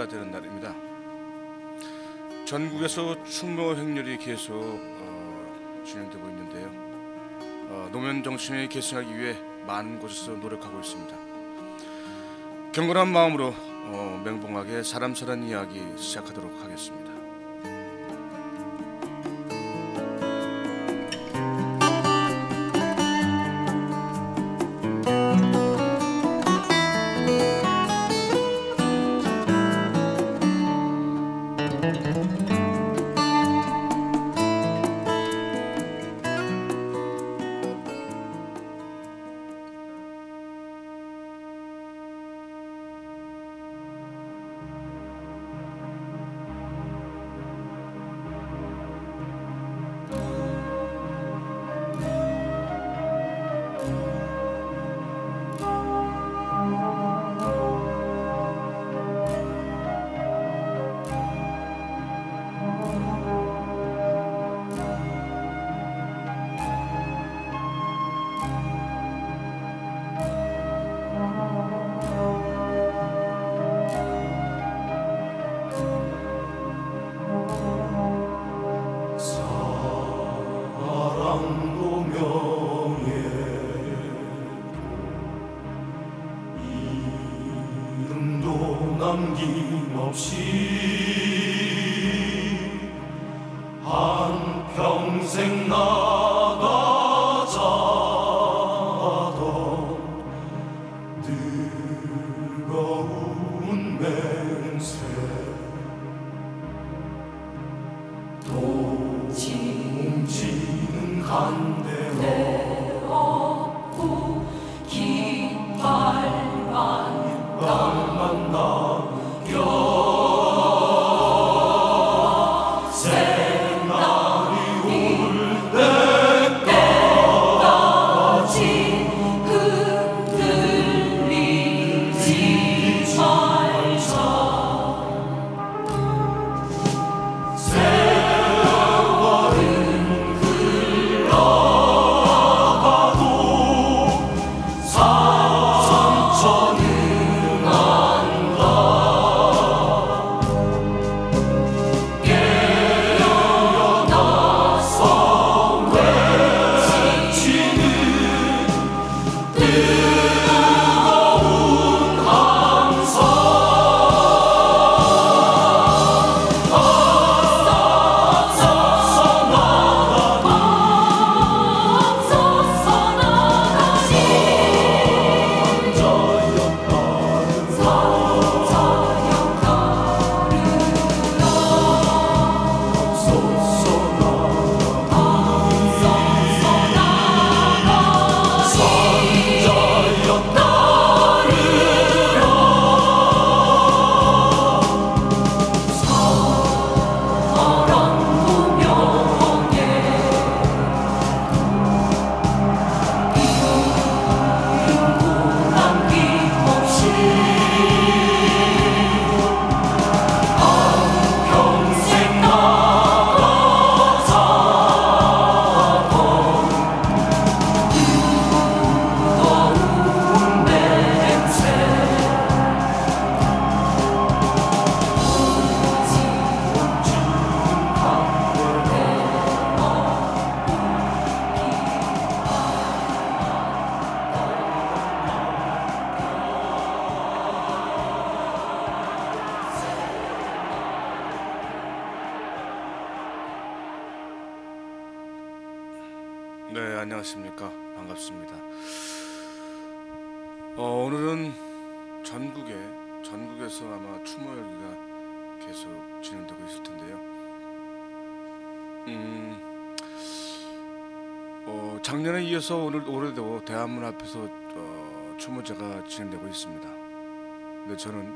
주말이가 되는 날입니다. 전국에서 추모 행렬이 계속 진행되고 있는데요. 노무현 정신을 계승하기 위해 많은 곳에서 노력하고 있습니다. 경건한 마음으로 맹봉하게 사람 사는 이야기 시작하도록 하겠습니다. 남김없이 한평생 나가자던 뜨거운 맹세 동지는 간대 없고 깃발만 남겨 새날이 올 때까지 흔들리지 말자. 세월은 흘러가도 상처는 네, 안녕하십니까. 반갑습니다. 오늘은 전국에서 아마 추모 열기가 계속 진행되고 있을 텐데요. 작년에 이어서 올해도 대한문 앞에서 추모제가 진행되고 있습니다. 근데 저는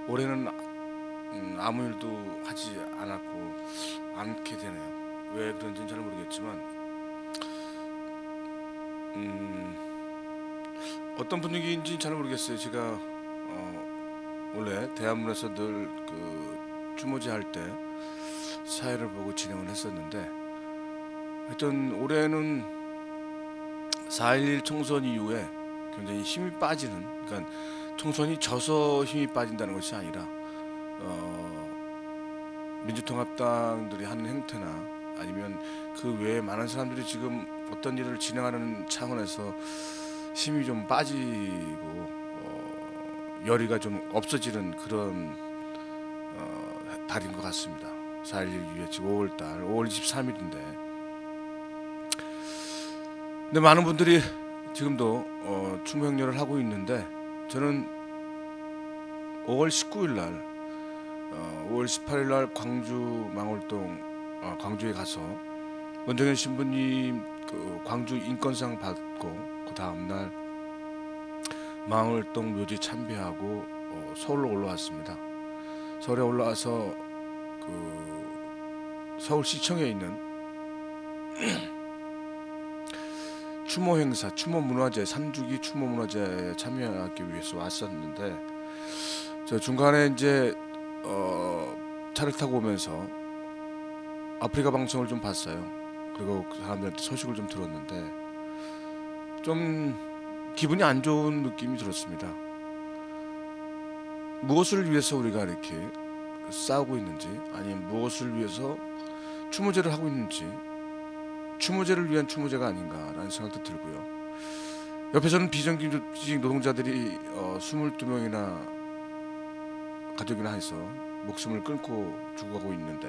올해는 아무 일도 하지 않게 되네요. 왜 그런지는 잘 모르겠지만 어떤 분위기인지 잘 모르겠어요. 제가 원래 대한문에서 늘 추모제 할 때 사회를 보고 진행을 했었는데, 하여튼 올해는 4.11 총선 이후에 굉장히 힘이 빠지는, 그러니까 총선이 져서 힘이 빠진다는 것이 아니라 민주통합당들이 하는 행태나 아니면 그 외에 많은 사람들이 지금 어떤 일을 진행하는 차원에서 힘이 좀 빠지고 열의가 좀 없어지는 그런 달인 것 같습니다. 4.11 이후에 지금 5월달 5월 23일인데 근데 많은 분들이 지금도 추모 행렬을 하고 있는데 저는 5월 19일 날 5월 18일 날 광주 망월동 광주에 가서 원정현 신부님 그 광주 인권상 받고 그 다음 날 망월동 묘지 참배하고 서울로 올라왔습니다. 서울에 올라와서 그 서울시청에 있는 추모 행사, 추모 문화제, 3주기 추모 문화제에 참여하기 위해서 왔었는데 저 중간에 이제 차를 타고 오면서 아프리카 방송을 좀 봤어요. 그리고 그 사람들한테 소식을 좀 들었는데 좀 기분이 안 좋은 느낌이 들었습니다. 무엇을 위해서 우리가 이렇게 싸우고 있는지 아니면 무엇을 위해서 추모제를 하고 있는지 추모제를 위한 추모제가 아닌가라는 생각도 들고요. 옆에서는 비정규직 노동자들이 22명이나 가족이나 해서 목숨을 끊고 죽어가고 있는데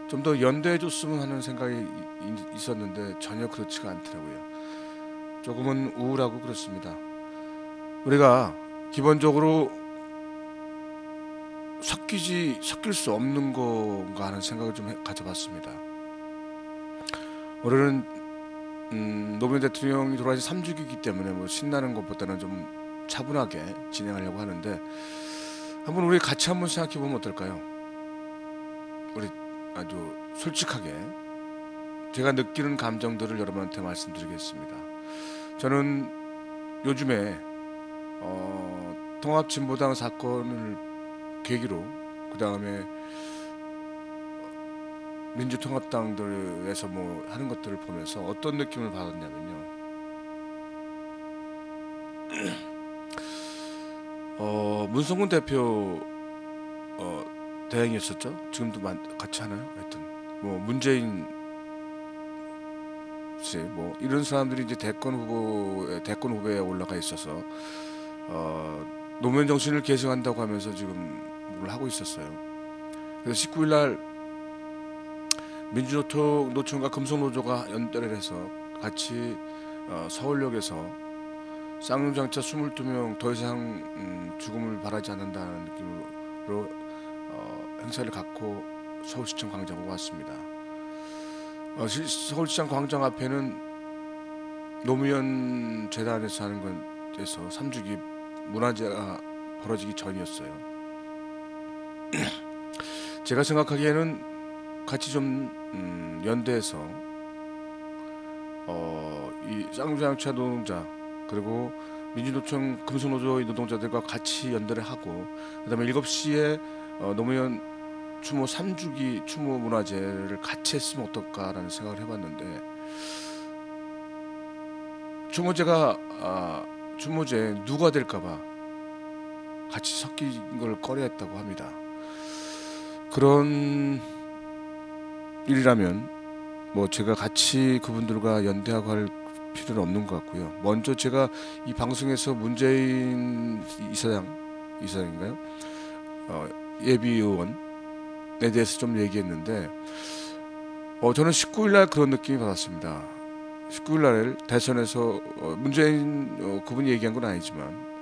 좀 더 연대해 줬으면 하는 생각이 있었는데 전혀 그렇지가 않더라고요. 조금은 우울하고 그렇습니다. 우리가 기본적으로 섞일 수 없는 건가 하는 생각을 좀 가져봤습니다. 오늘은 노무현 대통령이 돌아가신 3주기이기 때문에 뭐 신나는 것보다는 좀 차분하게 진행하려고 하는데 한번 우리 같이 한번 생각해 보면 어떨까요? 우리 아주 솔직하게 제가 느끼는 감정들을 여러분한테 말씀드리겠습니다. 저는 요즘에 통합진보당 사건을 계기로 그 다음에 민주통합당들에서 뭐 하는 것들을 보면서 어떤 느낌을 받았냐면요. 문성군 대표 대행이었었죠. 지금도 같이 하나요? 하여튼 뭐 문재인 씨 뭐 이런 사람들이 이제 대권 후보에 올라가 있어서 노무현 정신을 계승한다고 하면서 지금 뭘 하고 있었어요. 그래서 19일 날 민주노총과 금속노조가 연대를 해서 같이 서울역에서 쌍용장차 22명 더 이상 죽음을 바라지 않는다는 느낌으로 행사를 갖고 서울시청 광장으로 왔습니다. 서울시청 광장 앞에는 노무현 재단에서 하는 건에서 3주기 문화제가 벌어지기 전이었어요. 제가 생각하기에는 같이 좀 연대해서 이 쌍용장차 노동자 그리고 민주노총 금속노조의 노동자들과 같이 연대를 하고 그다음에 7시에 노무현 추모 3주기 추모 문화제를 같이 했으면 어떨까라는 생각을 해봤는데 추모제 누가 될까봐 같이 섞인 걸 꺼려했다고 합니다. 그런 일이라면 뭐 제가 같이 그분들과 연대하고 할 필요는 없는 것 같고요. 먼저 제가 이 방송에서 문재인 이사장인가요? 예비의원에 대해서 좀 얘기했는데 저는 19일날 그런 느낌이 받았습니다. 19일날 대선에서 문재인 그분이 얘기한 건 아니지만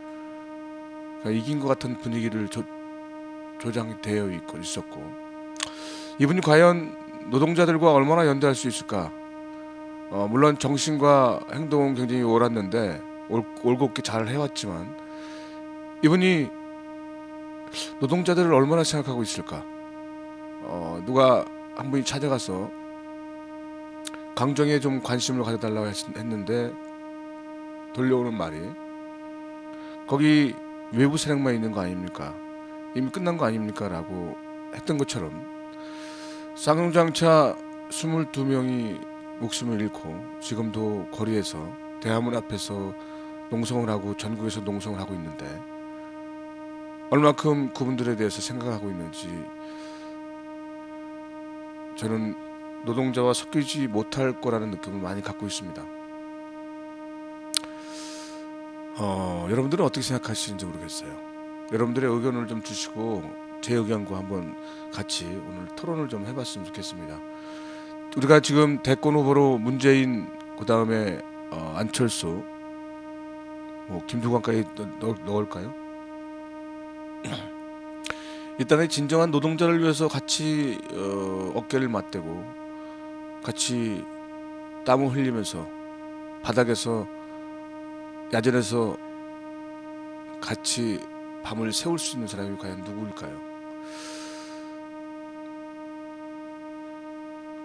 이긴 것 같은 분위기를 조장이 되어 있었고 이분이 과연 노동자들과 얼마나 연대할 수 있을까? 물론 정신과 행동은 굉장히 옳았는데 올곧게 잘 해왔지만 이분이 노동자들을 얼마나 생각하고 있을까? 누가 한 분이 찾아가서 강정에 좀 관심을 가져달라고 했는데 돌려오는 말이 거기 외부 세력만 있는 거 아닙니까? 이미 끝난 거 아닙니까? 라고 했던 것처럼 쌍용장차 22명이 목숨을 잃고 지금도 거리에서 대화문 앞에서 농성을 하고 전국에서 농성을 하고 있는데 얼마큼 그분들에 대해서 생각하고 있는지 저는 노동자와 섞이지 못할 거라는 느낌을 많이 갖고 있습니다. 여러분들은 어떻게 생각하시는지 모르겠어요. 여러분들의 의견을 좀 주시고 제 의견과 한번 같이 오늘 토론을 좀 해봤으면 좋겠습니다. 우리가 지금 대권 후보로 문재인, 그 다음에 안철수, 뭐 김두관까지 넣을까요? 일단은 진정한 노동자를 위해서 같이 어깨를 맞대고 같이 땀을 흘리면서 바닥에서 야전에서 같이 밤을 새울 수 있는 사람이 과연 누구일까요?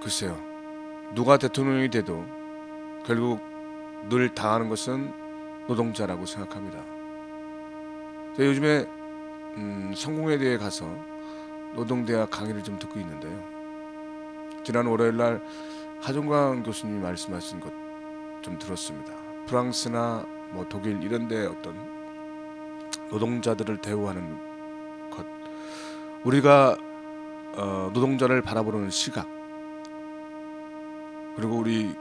글쎄요. 누가 대통령이 돼도 결국 늘 당하는 것은 노동자라고 생각합니다. 제가 요즘에 성공회대에 가서 노동대학 강의를 좀 듣고 있는데요. 지난 월요일날 하종광 교수님이 말씀하신 것 좀 들었습니다. 프랑스나 뭐 독일 이런데 어떤 노동자들을 대우하는 것, 우리가 노동자를 바라보는 시각, 그리고 우리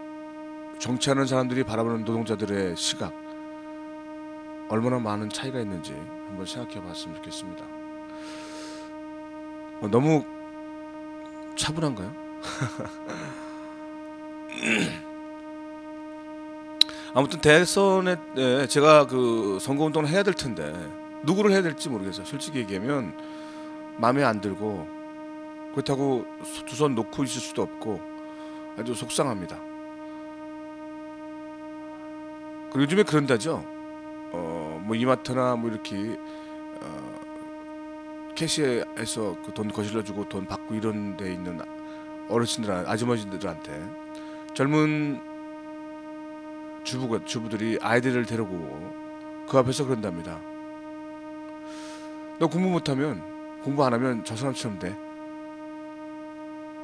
정치하는 사람들이 바라보는 노동자들의 시각, 얼마나 많은 차이가 있는지 한번 생각해 봤으면 좋겠습니다. 너무 차분한가요? 아무튼 대선에 제가 그 선거운동을 해야 될 텐데 누구를 해야 될지 모르겠어요. 솔직히 얘기하면 마음에 안 들고, 그렇다고 두 손 놓고 있을 수도 없고 아주 속상합니다. 그리고 요즘에 그런다죠. 뭐 이마트나 뭐 이렇게 캐시에서 그 돈 거실러주고 돈 받고 이런 데 있는 어르신들, 아주머니들한테 젊은 주부들이 아이들을 데리고 그 앞에서 그런답니다. 너 공부 못하면, 공부 안 하면 저 사람처럼 돼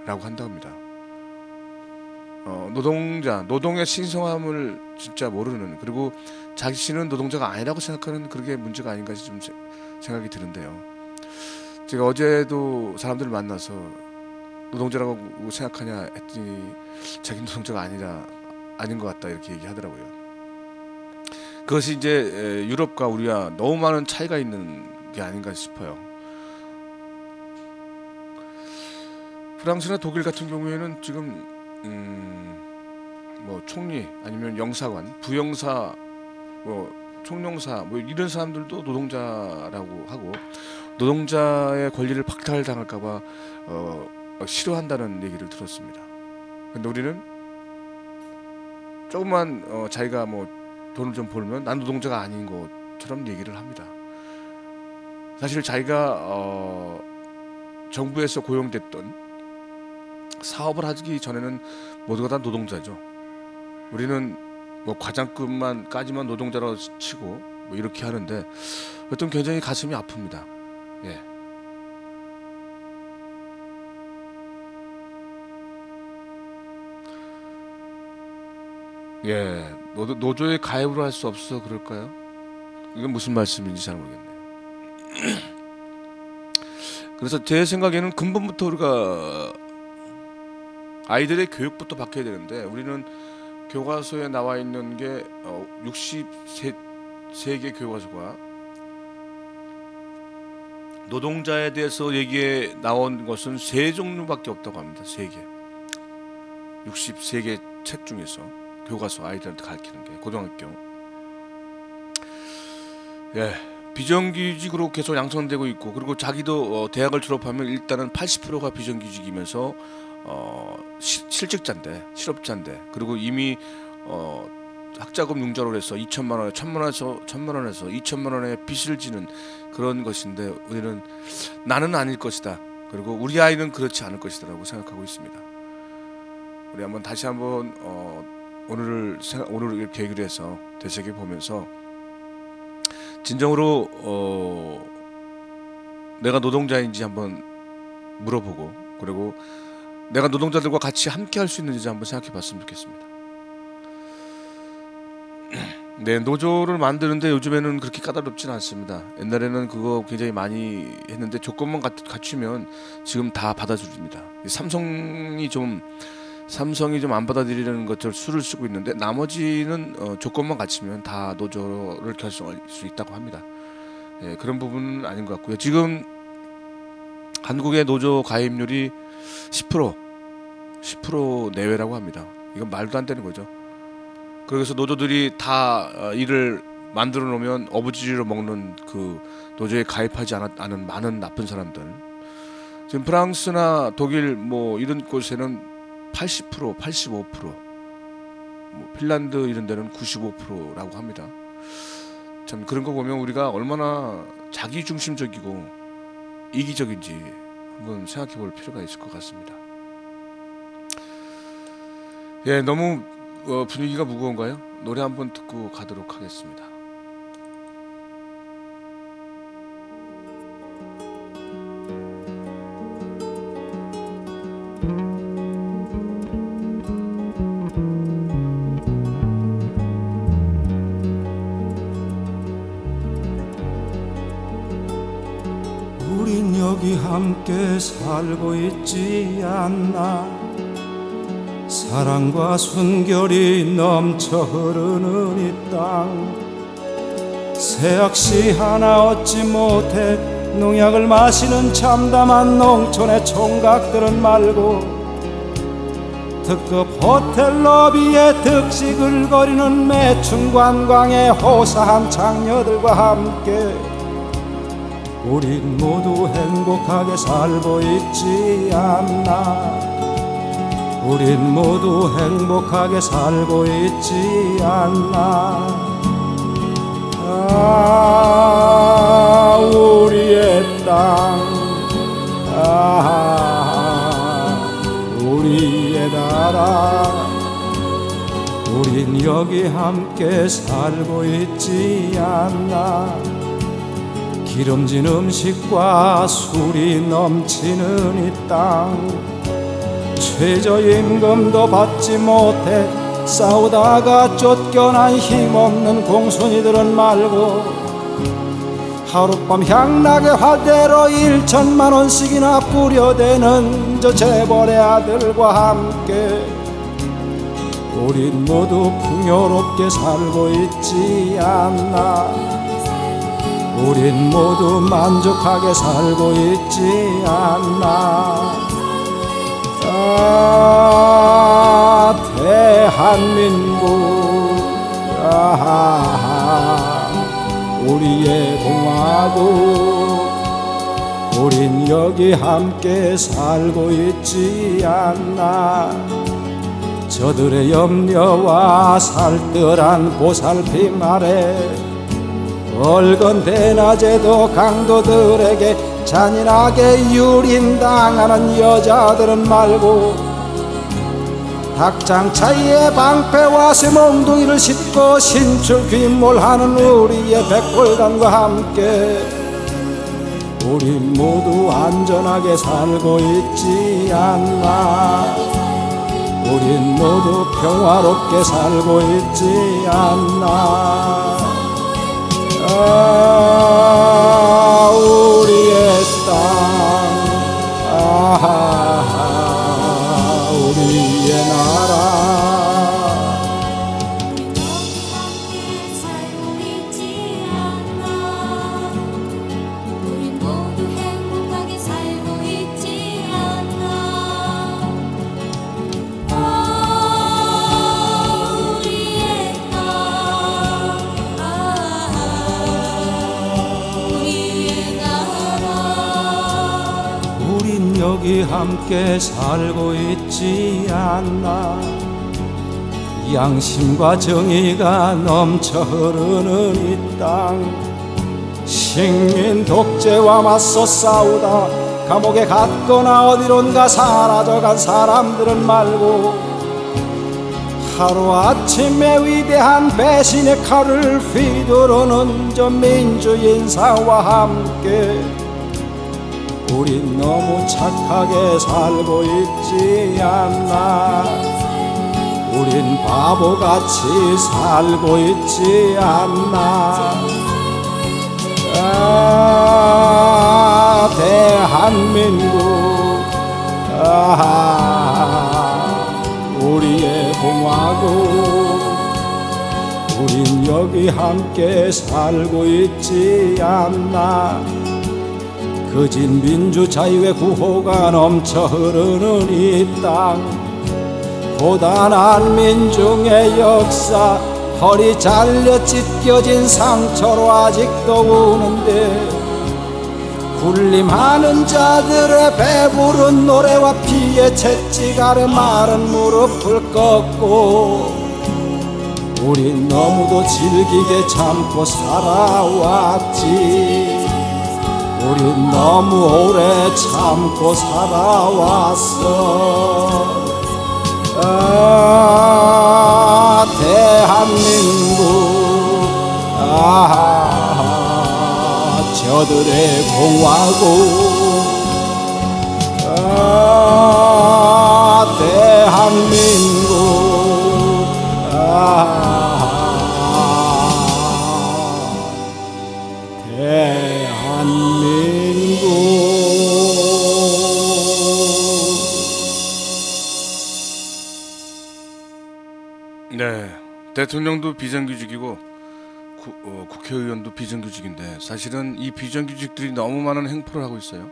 라고 한다고 합니다. 노동의 신성함을 진짜 모르는, 그리고 자신은 노동자가 아니라고 생각하는 그게 문제가 아닌가 좀 생각이 드는데요. 제가 어제도 사람들을 만나서 노동자라고 생각하냐 했더니 자기 노동자가 아닌 것 같다 이렇게 얘기하더라고요. 그것이 이제 유럽과 우리와 너무 많은 차이가 있는 게 아닌가 싶어요. 프랑스나 독일 같은 경우에는 지금 뭐 총리 아니면 영사관, 부영사, 뭐 총영사 뭐 이런 사람들도 노동자라고 하고 노동자의 권리를 박탈당할까봐 싫어한다는 얘기를 들었습니다. 근데 우리는 조금만 자기가 뭐 돈을 좀 벌면 난 노동자가 아닌 것처럼 얘기를 합니다. 사실 자기가 정부에서 고용됐던 사업을 하기 전에는 모두가 다 노동자죠. 우리는 뭐 과장급만까지만 노동자라고 치고 뭐 이렇게 하는데 어떤 굉장히 가슴이 아픕니다. 예. 예, 노조에 가입을 할 수 없어 그럴까요? 이건 무슨 말씀인지 잘 모르겠네요. 그래서 제 생각에는 근본부터 우리가 아이들의 교육부터 바뀌어야 되는데 우리는 교과서에 나와 있는 게 63개 교과서가 노동자에 대해서 얘기에 나온 것은 3종류밖에 없다고 합니다. 3개. 63개 책 중에서 교과서 아이들한테 가르치는 게 고등학교. 예, 비정규직으로 계속 양성되고 있고, 그리고 자기도 대학을 졸업하면 일단은 80%가 비정규직이면서 실직자인데, 실업자인데, 그리고 이미 학자금 융자로 해서 2천만 원에 1,000만 원에서 2천만 원의 빚을 지는 그런 것인데 우리는 나는 아닐 것이다. 그리고 우리 아이는 그렇지 않을 것이다라고 생각하고 있습니다. 우리 다시 한번 오늘을 계기로 해서 되새겨 보면서 진정으로 내가 노동자인지 한번 물어보고, 그리고 내가 노동자들과 같이 함께 할 수 있는지 한번 생각해 봤으면 좋겠습니다. 네, 노조를 만드는데 요즘에는 그렇게 까다롭진 않습니다. 옛날에는 그거 굉장히 많이 했는데 조건만 갖추면 지금 다 받아줍니다. 삼성이 좀 안 받아들이려는 것처럼 수를 쓰고 있는데 나머지는 조건만 갖추면 다 노조를 결성할 수 있다고 합니다. 예, 그런 부분은 아닌 것 같고요. 지금 한국의 노조 가입률이 10% 내외라고 합니다. 이건 말도 안 되는 거죠. 그래서 노조들이 다 일을 만들어 놓으면 어부지리로 먹는 그 노조에 가입하지 않은 많은 나쁜 사람들. 지금 프랑스나 독일 뭐 이런 곳에는 80%, 85%, 뭐 핀란드 이런 데는 95%라고 합니다. 참 그런 거 보면 우리가 얼마나 자기 중심적이고 이기적인지 한번 생각해 볼 필요가 있을 것 같습니다. 예, 너무 분위기가 무거운가요? 노래 한번 듣고 가도록 하겠습니다. 우린 여기 함께 살고 있지 않나. 사랑과 순결이 넘쳐 흐르는 이 땅. 새악시 하나 얻지 못해 농약을 마시는 참담한 농촌의 총각들은 말고, 특급 호텔 로비에 득시글거리는 매춘 관광의 호사한 장녀들과 함께 우린 모두 행복하게 살고 있지 않나. 우린 모두 행복하게 살고 있지 않나. 아, 우리의 땅, 아, 우리의 나라. 우린 여기 함께 살고 있지 않나. 기름진 음식과 술이 넘치는 이 땅. 최저임금도 받지 못해 싸우다가 쫓겨난 힘없는 공손이들은 말고, 하룻밤 향락의 화대로 1천만 원씩이나 뿌려대는 저 재벌의 아들과 함께 우린 모두 풍요롭게 살고 있지 않나. 우린 모두 만족하게 살고 있지 않나. 아, 대한민국, 아, 우리의 공화국. 우린 여기 함께 살고 있지 않나. 저들의 염려와 살뜰한 보살핌 아래 얼건 대낮에도 강도들에게 잔인하게 유린당하는 여자들은 말고, 닭장 차이에 방패와 쇠몽둥이를 싣고 신출 귀몰하는 우리의 백골단과 함께 우린 모두 안전하게 살고 있지 않나. 우린 모두 평화롭게 살고 있지 않나. 아, 우리의 땅, 아, 우리의 나라. 우린 모두 행복하게 살고 있지 않나. 아, 우리의 땅, 아, 우리의 나라. 우린 여기 함께 살고 있지 않나. 양심과 정의가 넘쳐 흐르는 이 땅. 식민 독재와 맞서 싸우다 감옥에 갔거나 어디론가 사라져간 사람들은 말고, 하루아침에 위대한 배신의 칼을 휘두르는 저 민주인사와 함께 우린 너무 착하게 살고 있지 않나. 우린 바보같이 살고 있지 않나. 대한민국 우리의 공화국, 우린 여기 함께 살고 있지 않나. 거진 민주 자유의 구호가 넘쳐 흐르는 이 땅, 고단한 민중의 역사, 허리 잘려 찢겨진 상처로 아직도 우는데, 군림하는 자들의 배부른 노래와 피에 채찍 아래 마른 무릎을 꺾고, 우린 너무도 질기게 참고 살아왔지. 우린 너무 오래 참고 살아왔어. 대한민국 저들의 공화국, 대한민국 네, 대통령도 비정규직이고 국회의원도 비정규직인데, 사실은 이 비정규직들이 너무 많은 행포를 하고 있어요.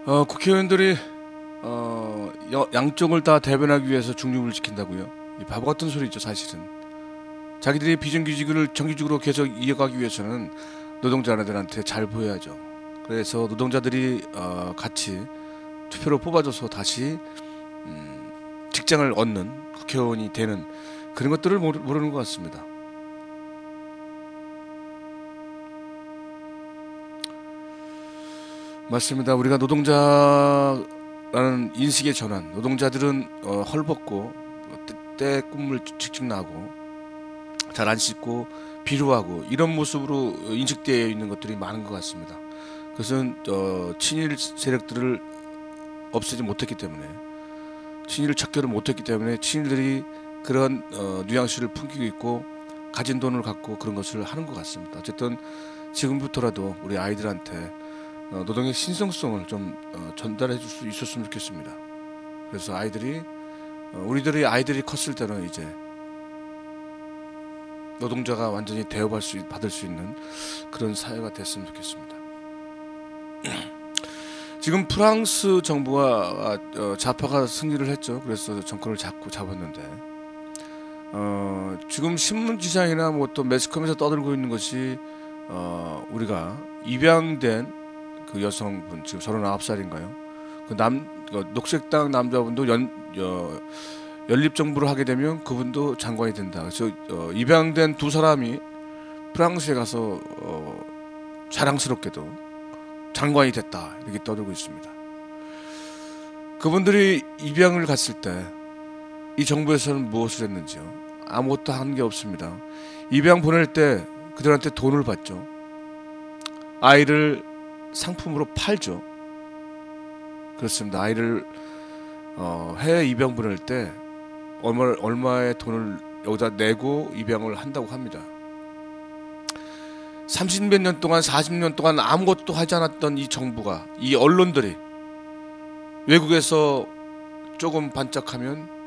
국회의원들이 양쪽을 다 대변하기 위해서 중립을 지킨다고요? 이 바보 같은 소리죠. 사실은 자기들이 비정규직을 정규직으로 계속 이어가기 위해서는 노동자들한테 잘 보여야죠. 그래서 노동자들이 같이 투표로 뽑아줘서 다시 직장을 얻는 국회의원이 되는 그런 것들을 모르는 것 같습니다. 맞습니다. 우리가 노동자라는 인식의 전환, 노동자들은 헐벗고 때 꿈을 직직 나고 잘 안 씻고 비루하고 이런 모습으로 인식되어 있는 것들이 많은 것 같습니다. 그것은 친일 세력들을 없애지 못했기 때문에, 친일을 척결을 못했기 때문에 친일들이 그런 뉘앙스를 풍기고 있고 가진 돈을 갖고 그런 것을 하는 것 같습니다. 어쨌든 지금부터라도 우리 아이들한테 노동의 신성성을 좀 전달해 줄 수 있었으면 좋겠습니다. 그래서 우리들이 아이들이 컸을 때는 이제 노동자가 완전히 받을 수 있는 그런 사회가 됐으면 좋겠습니다. 지금 프랑스 정부가 좌파가 승리를 했죠. 그래서 정권을 잡았는데 지금 신문지상이나 뭐 또 매스컴에서 떠들고 있는 것이 우리가 입양된 그 여성분, 지금 39살인가요? 그 녹색당 남자분도 연립정부를 하게 되면 그분도 장관이 된다. 그래서 입양된 두 사람이 프랑스에 가서 자랑스럽게도 장관이 됐다, 이렇게 떠들고 있습니다. 그분들이 입양을 갔을 때 이 정부에서는 무엇을 했는지요? 아무것도 한 게 없습니다. 입양 보낼 때 그들한테 돈을 받죠. 아이를 상품으로 팔죠. 그렇습니다. 아이를 해외 입양 보낼 때 얼마의 돈을 여기다 내고 입양을 한다고 합니다. 30몇 년 동안 40년 동안 아무것도 하지 않았던 이 정부가, 이 언론들이 외국에서 조금 반짝하면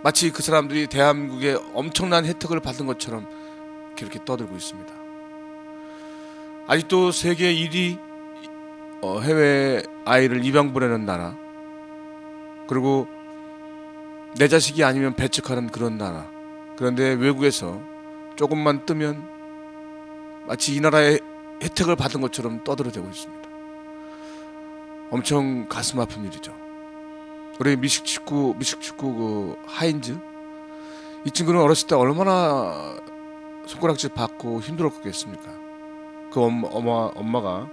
마치 그 사람들이 대한민국의 엄청난 혜택을 받은 것처럼 그렇게 떠들고 있습니다. 아직도 세계 1위 해외 아이를 입양 보내는 나라, 그리고 내 자식이 아니면 배척하는 그런 나라. 그런데 외국에서 조금만 뜨면 마치 이 나라의 혜택을 받은 것처럼 떠들어대고 있습니다. 엄청 가슴 아픈 일이죠. 우리 미식축구 그 하인즈, 이 친구는 어렸을 때 얼마나 손가락질 받고 힘들었겠습니까? 그 엄마가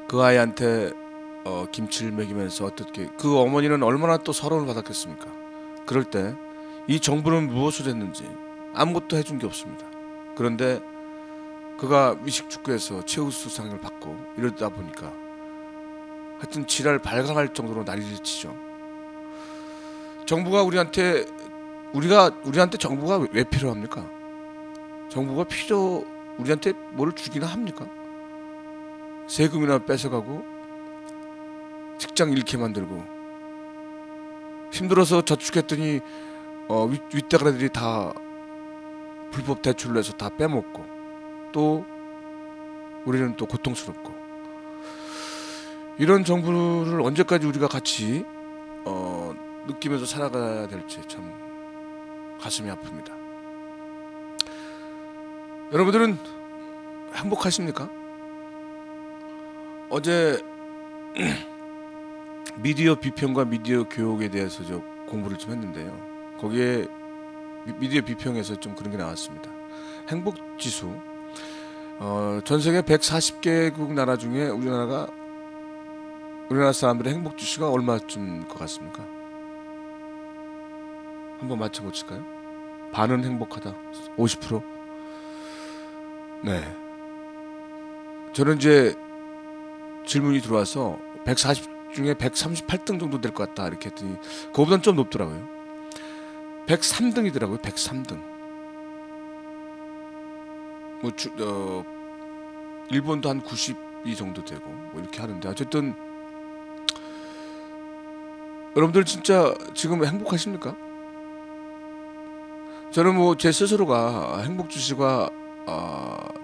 그 아이한테 김치를 먹이면서 어떻게, 그 어머니는 얼마나 또 서러움을 받았겠습니까? 그럴 때 이 정부는 무엇을 했는지 아무것도 해준 게 없습니다. 그런데 그가 미식축구에서 최우수상을 받고 이러다 보니까 하여튼 지랄 발광할 정도로 난리를 치죠. 정부가 우리한테 정부가 왜 필요합니까? 정부가 우리한테 뭘 주기나 합니까? 세금이나 뺏어가고 직장 잃게 만들고 힘들어서 저축했더니 윗대가리들이 다 불법 대출을 해서 다 빼먹고 또 우리는 또 고통스럽고 이런 정부를 언제까지 우리가 같이 느끼면서 살아가야 될지 참 가슴이 아픕니다. 여러분들은 행복하십니까? 어제 미디어 비평과 미디어 교육에 대해서 저 공부를 좀 했는데요. 거기에 미디어 비평에서 좀 그런 게 나왔습니다. 행복지수 전 세계 140개국 나라 중에 우리나라 사람들의 행복지수가 얼마쯤일 것 같습니까? 한번 맞춰보실까요? 반은 행복하다 50%? 네. 저는 이제 질문이 들어와서 140 중에 138등 정도 될 것 같다 이렇게 했더니 그거보다는 좀 높더라고요. 103등이더라고요. 103등. 일본도 한 92 정도 되고 뭐 이렇게 하는데 어쨌든 여러분들 진짜 지금 행복하십니까? 저는 뭐 제 스스로가 행복 지수가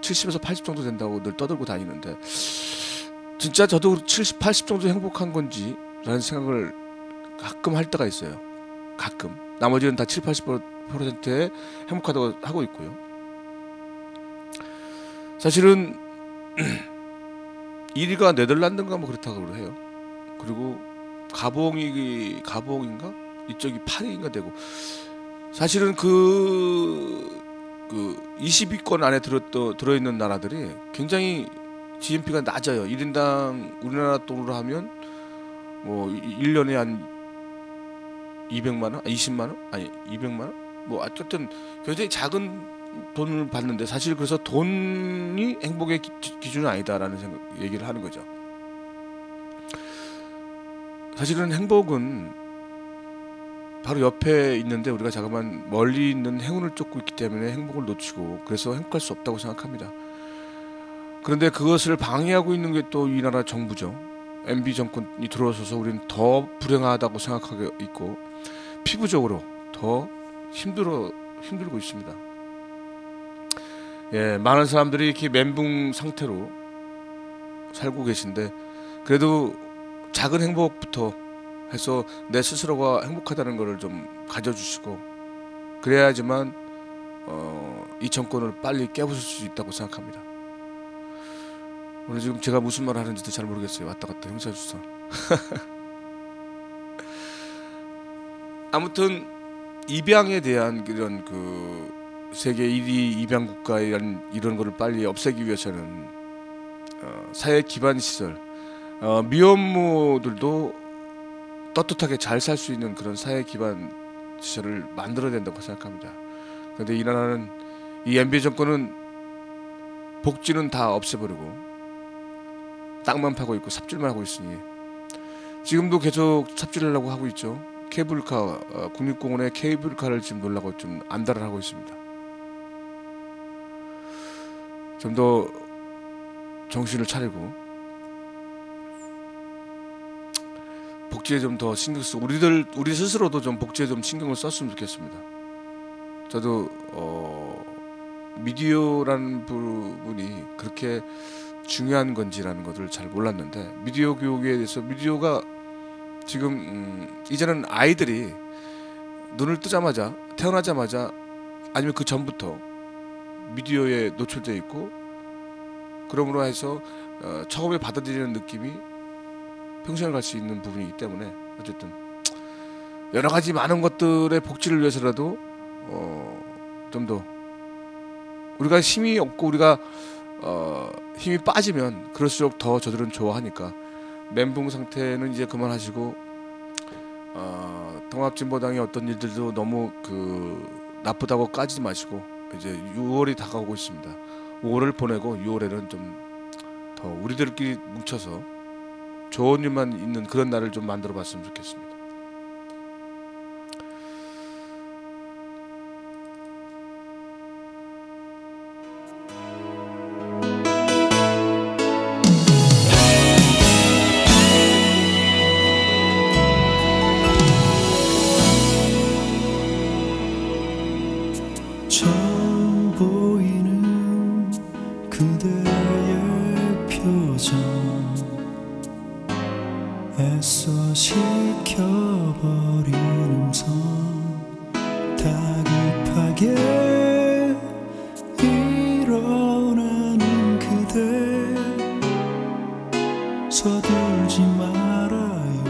70에서 80 정도 된다고 늘 떠들고 다니는데 진짜 저도 70, 80 정도 행복한 건지 라는 생각을 가끔 할 때가 있어요. 가끔. 나머지는 다 7, 80%에 행복하다고 하고 있고요. 사실은 1위가 네덜란드인가 뭐 그렇다고 해요. 그리고 가봉인가? 이쪽이 8위인가 되고 사실은 그 20위권 안에 들어있는 나라들이 굉장히 GNP가 낮아요. 1인당 우리나라 돈으로 하면 뭐 1년에 한 200만 원? 20만 원? 아니 200만 원? 뭐 어쨌든 굉장히 작은 돈을 받는데 사실 그래서 돈이 행복의 기준은 아니다라는 얘기를 하는 거죠. 사실은 행복은 바로 옆에 있는데 우리가 자꾸만 멀리 있는 행운을 쫓고 있기 때문에 행복을 놓치고 그래서 행복할 수 없다고 생각합니다. 그런데 그것을 방해하고 있는 게 또 이 나라 정부죠. MB 정권이 들어서서 우리는 더 불행하다고 생각하고 있고 피부적으로 더 힘들고 있습니다. 예, 많은 사람들이 이렇게 멘붕 상태로 살고 계신데 그래도 작은 행복부터 해서 내 스스로가 행복하다는 것을 좀 가져주시고 그래야지만 이 정권을 빨리 깨부술 수 있다고 생각합니다. 오늘 지금 제가 무슨 말을 하는지도 잘 모르겠어요. 왔다 갔다 형사해 주셔서. 아무튼 입양에 대한 이런 세계 1위 입양 국가의 이런 거를 빨리 없애기 위해서는 사회 기반 시설, 미혼모들도 떳떳하게 잘 살 수 있는 그런 사회 기반 시설을 만들어야 된다고 생각합니다. 그런데 이 나라는 이 MB 정권은 복지는 다 없애버리고 땅만 파고 있고 삽질만 하고 있으니 지금도 계속 삽질하려고 하고 있죠. 케이블카 국립공원에 케이블카를 지금 놓으려고 좀 안달을 하고 있습니다. 좀 더 정신을 차리고 복지에 좀 더 신경 쓰고 우리 스스로도 좀 복지에 좀 신경을 썼으면 좋겠습니다. 저도 미디어라는 부분이 그렇게 중요한 건지라는 것을 잘 몰랐는데 미디어 교육에 대해서 미디어가 지금 이제는 아이들이 눈을 뜨자마자 태어나자마자 아니면 그 전부터 미디어에 노출되어 있고 그러므로 해서 처음에 받아들이는 느낌이 평생을 갈 수 있는 부분이기 때문에 어쨌든 여러 가지 많은 것들의 복지를 위해서라도 좀 더 우리가 힘이 없고 우리가 힘이 빠지면 그럴수록 더 저들은 좋아하니까 멘붕 상태는 이제 그만하시고 통합진보당의 어떤 일들도 너무 나쁘다고 까지지 마시고 이제 6월이 다가오고 있습니다. 5월을 보내고 6월에는 좀 더 우리들끼리 뭉쳐서 좋은 일만 있는 그런 날을 좀 만들어 봤으면 좋겠습니다. 시켜버리는 성 다급하게 일어나는 그대 서둘지 말아요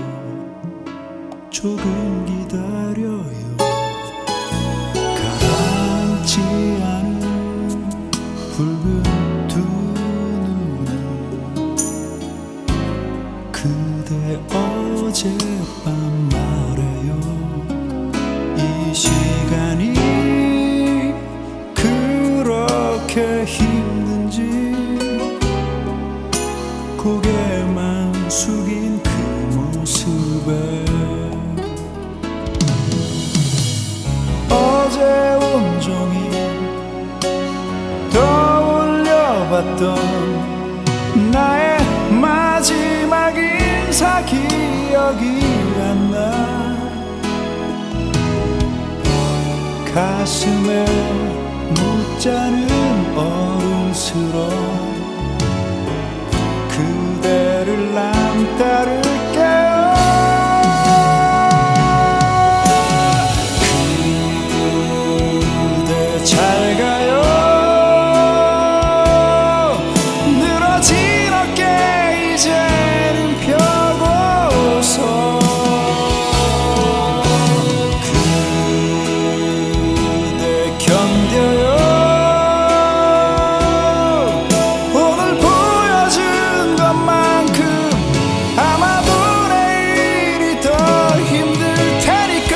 조금 기다려요 가라앉지 않은 붉은 두 눈은 그대 어젯밤 말해요 이 시간이 그렇게 힘든지 고개만 숙인 그 모습에 어제 온종일 떠올려봤던 나의 마지막 인사 기억이 안 나 가슴에 묻자는 어른스러 그대를 난 따를게요 그대 잘 가요 늘어진 어깨 이제는 펴고서 그대 견뎌요 오늘 보여준 것만큼 아마도 내일이 더 힘들 테니까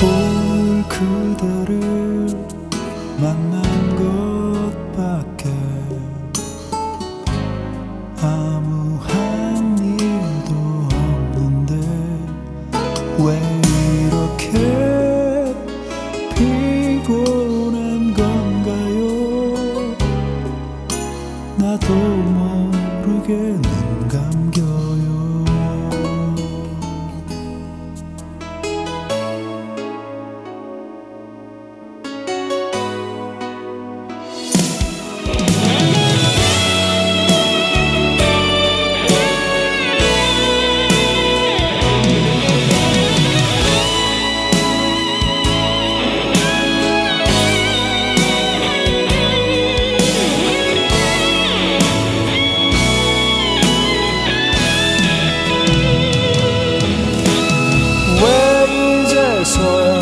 오늘 그대를 만난 것밖에 아무 한 일도 없는데 왜 이렇게 피곤한 건가요 나도 모르게 눈 감겨요 왜 이제서야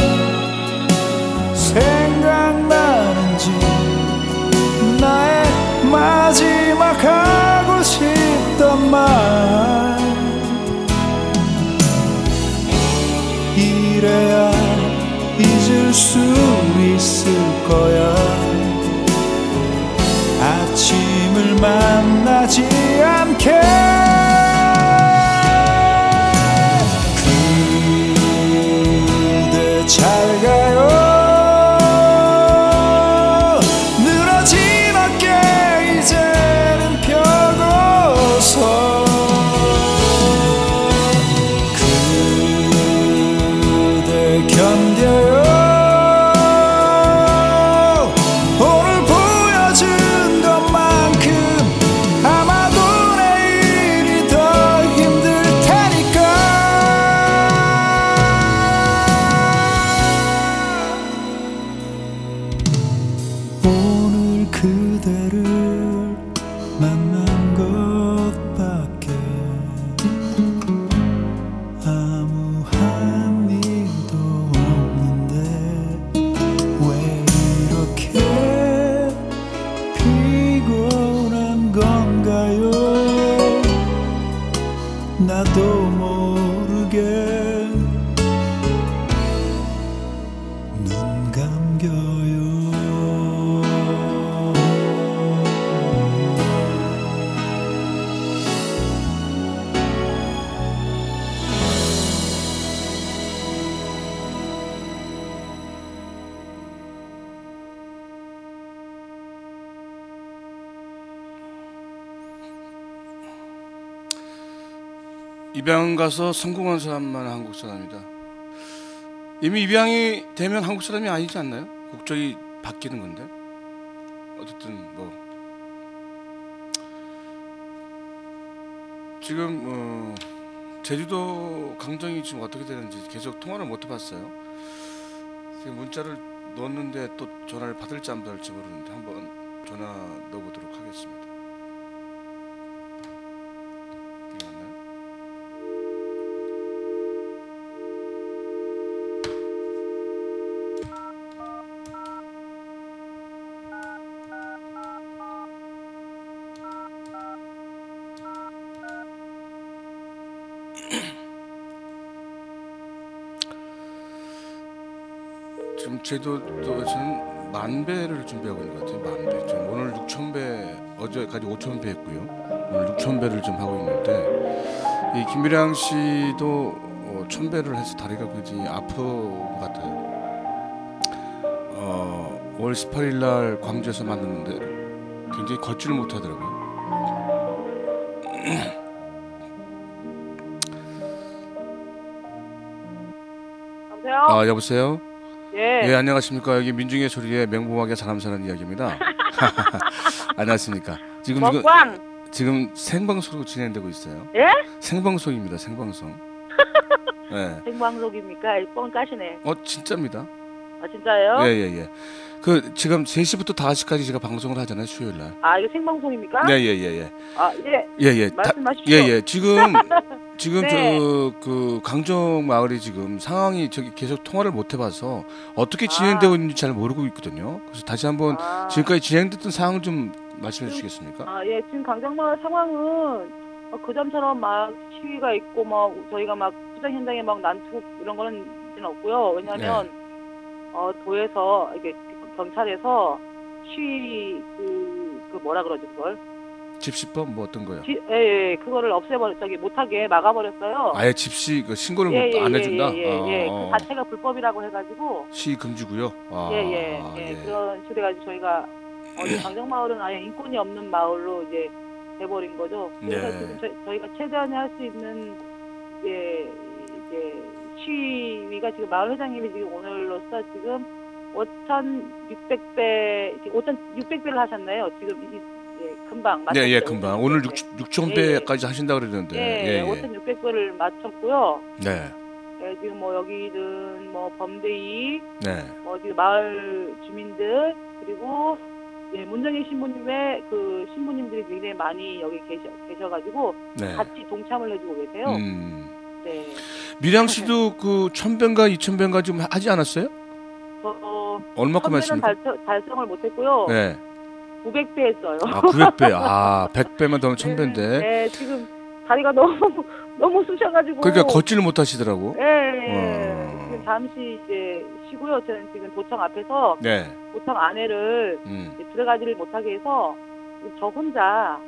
생각나는지 나의 마지막 하고 싶던 말 이래야 잊을 수 있을 거야 아침을 만나지 않게 그대 잘 가요 늘어진 어깨 이제는 펴고서 그대 견뎌요 오늘 보여준 것만큼 아마도 내일이 더 힘들 테니까 오늘 그대를 만난 것밖에 아무 한 일도 없는데 왜 이렇게 피곤한 건가요 나도 모르게 눈 감겨요 입양 가서 성공한 사람만 한국 사람이다. 이미 입양이 되면 한국 사람이 아니지 않나요? 국적이 바뀌는 건데. 어쨌든 뭐 지금 제주도 강정이 지금 어떻게 되는지 계속 통화를 못 해봤어요. 지금 문자를 넣었는데 또 전화를 받을지 안 받을지 모르는데 한번 전화 넣어보도록 하겠습니다. 이게 맞나요? 지금 제주도에서는 만배를 준비하고 있는 것 같아요. 만배. 지금 오늘 6,000배, 어제까지 5,000배 했고요. 오늘 6,000배를 좀 하고 있는데 이 김미량 씨도 1,000배를 해서 다리가 굉장히 아픈 것 같아요. 5월 18일 날 광주에서 만났는데 굉장히 걷지를 못하더라고요. 여보세요? 아, 여보세요? 예. 예, 안녕하십니까. 여기 민중의 소리에 맹범하게 사람 사는 이야기입니다. 안녕하십니까. 지금 생방송으로 진행되고 있어요. 예? 생방송입니다. 생방송. 예. 생방송입니까? 뻥 까시네. 진짜입니다. 아, 진짜예요? 예. 그 지금 3시부터 5시까지 제가 방송을 하잖아요. 수요일 날. 아, 이거 생방송입니까? 예. 아, 예. 예. 말씀하십시오. 예. 지금 네. 그 강정 마을이 지금 상황이 저기 계속 통화를 못 해봐서 어떻게 진행되고 있는지 잘 모르고 있거든요. 그래서 다시 한번 지금까지 진행됐던 상황 좀 말씀해 주시겠습니까? 아, 예. 지금 강정마을 상황은 그전처럼 막 시위가 있고 막 저희가 막 투쟁 현장에 막 난투 이런 거는 이제는 없고요. 왜냐하면 도에서 이게 경찰에서 시위 그 뭐라 그러지 그걸? 집시법 뭐 어떤 거요? 예, 그거를 못하게 막아버렸어요. 아예 집시 그 신고를 안 해준다. 예. 그 자체가 불법이라고 해가지고. 시위 금지고요. 예. 그런 식으로 해가지고 저희가 강정마을은 아예 인권이 없는 마을로 이제 돼버린 거죠. 그래서 지금 저희가 최대한 할 수 있는 이제 시위가 지금 마을 회장님이 지금 오늘로써 지금 5,600배를 하셨네요. 지금 금방 맞췄어요. 예, 금방. 오늘 6,000배까지 하신다 그러는데. 5,600배를 맞췄고요. 네. 예, 지금 뭐 여기든 뭐 범대이, 지금 마을 주민들 그리고 문정희 신부님의 그 신부님들이 굉장히 많이 여기 계셔가지고 같이 동참을 해주고 계세요. 네. 미량 씨도 그 1,000배인가 2,000배인가 좀 하지 않았어요? 얼마큼 했습니까? 달성을 못했고요. 네. 900배 했어요. 900배. 100배만 더는 1,000배인데. 네, 지금 다리가 너무 쑤셔가지고. 그러니까 걷지를 못하시더라고. 네. 지금 잠시 이제 쉬고요. 저는 지금 도청 앞에서 도청 안에를 들어가지를 못하게 해서 저 혼자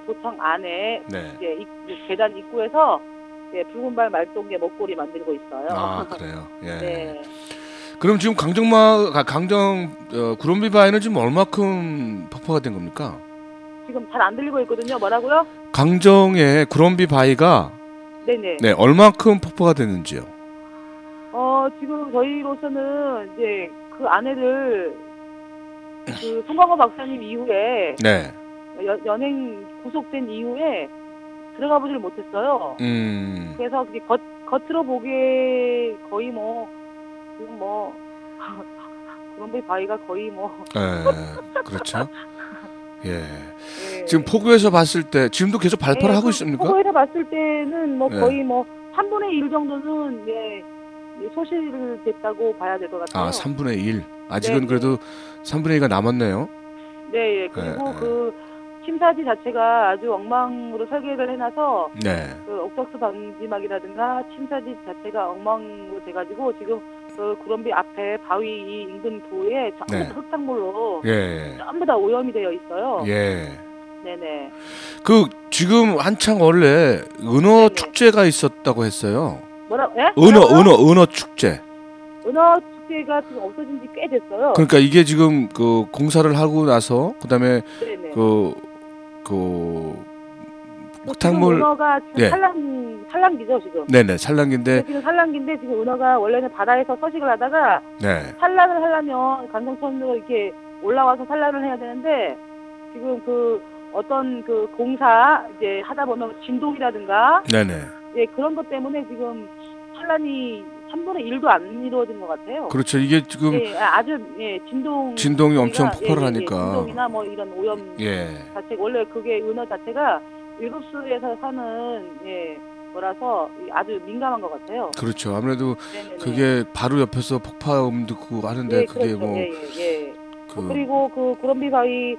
도청 안에 이제 계단 입구에서 붉은발 말똥개 먹골이 만들고 있어요. 아, 그래요. 예. 네. 그럼 지금 강정 구름비바위는 지금 얼마큼 폭파가 된 겁니까? 지금 잘 안 들리고 있거든요. 뭐라고요? 강정의 구름비바위가 네네. 얼마큼 폭파가 됐는지요? 지금 저희로서는 이제 그 안에를 그 송광호 박사님 이후에 연행 구속된 이후에 들어가 보지를 못했어요. 그래서 겉으로 보기에 거의 지금 구름비 바위가 거의 그렇죠. 예. 지금 포구에서 봤을 때 지금도 계속 발파를 하고 있습니까? 포구에서 봤을 때는 거의 3분의 1 정도는 소실됐다고 봐야 될 것 같아요. 3분의 1. 아직은 그래도 3분의 2가 남았네요. 네. 그리고 그 침사지 자체가 아주 엉망으로 설계를 해놔서 그 옥적수 방지막이라든가 침사지 자체가 엉망으로 돼가지고 지금 그 구럼비 앞에 바위 인근 도에 전부 다 흙탕물로 전부 다 오염이 되어 있어요. 네네. 그 지금 한창 원래 은어 축제가 있었다고 했어요. 은어 축제. 은어 축제가 지금 없어진 지 꽤 됐어요. 그러니까 이게 지금 그 공사를 하고 나서 그다음에 흙탕물 은어가 지금 산란기죠 지금. 네네, 산란기인데 지금 산란기인데 지금 은어가 원래는 바다에서 서식을 하다가 산란을 하려면 강정천으로 이렇게 올라와서 산란을 해야 되는데 지금 그 어떤 그 공사 이제 하다 보면 진동이라든가 네네. 예 그런 것 때문에 지금 산란이 3분의 1도 안 이루어진 것 같아요. 그렇죠. 이게 지금 예, 아주 예 진동이 엄청 소리가, 폭발을 예, 하니까. 진동이나 뭐 이런 오염 예. 자체 원래 그게 은어 자체가 일급수에서 사는 예 거라서 아주 민감한 것 같아요. 그렇죠. 아무래도 네네네. 그게 바로 옆에서 폭파음 듣고 하는데 예, 그게 그렇죠. 뭐 예, 예, 예. 그 그리고 그 구럼비 바위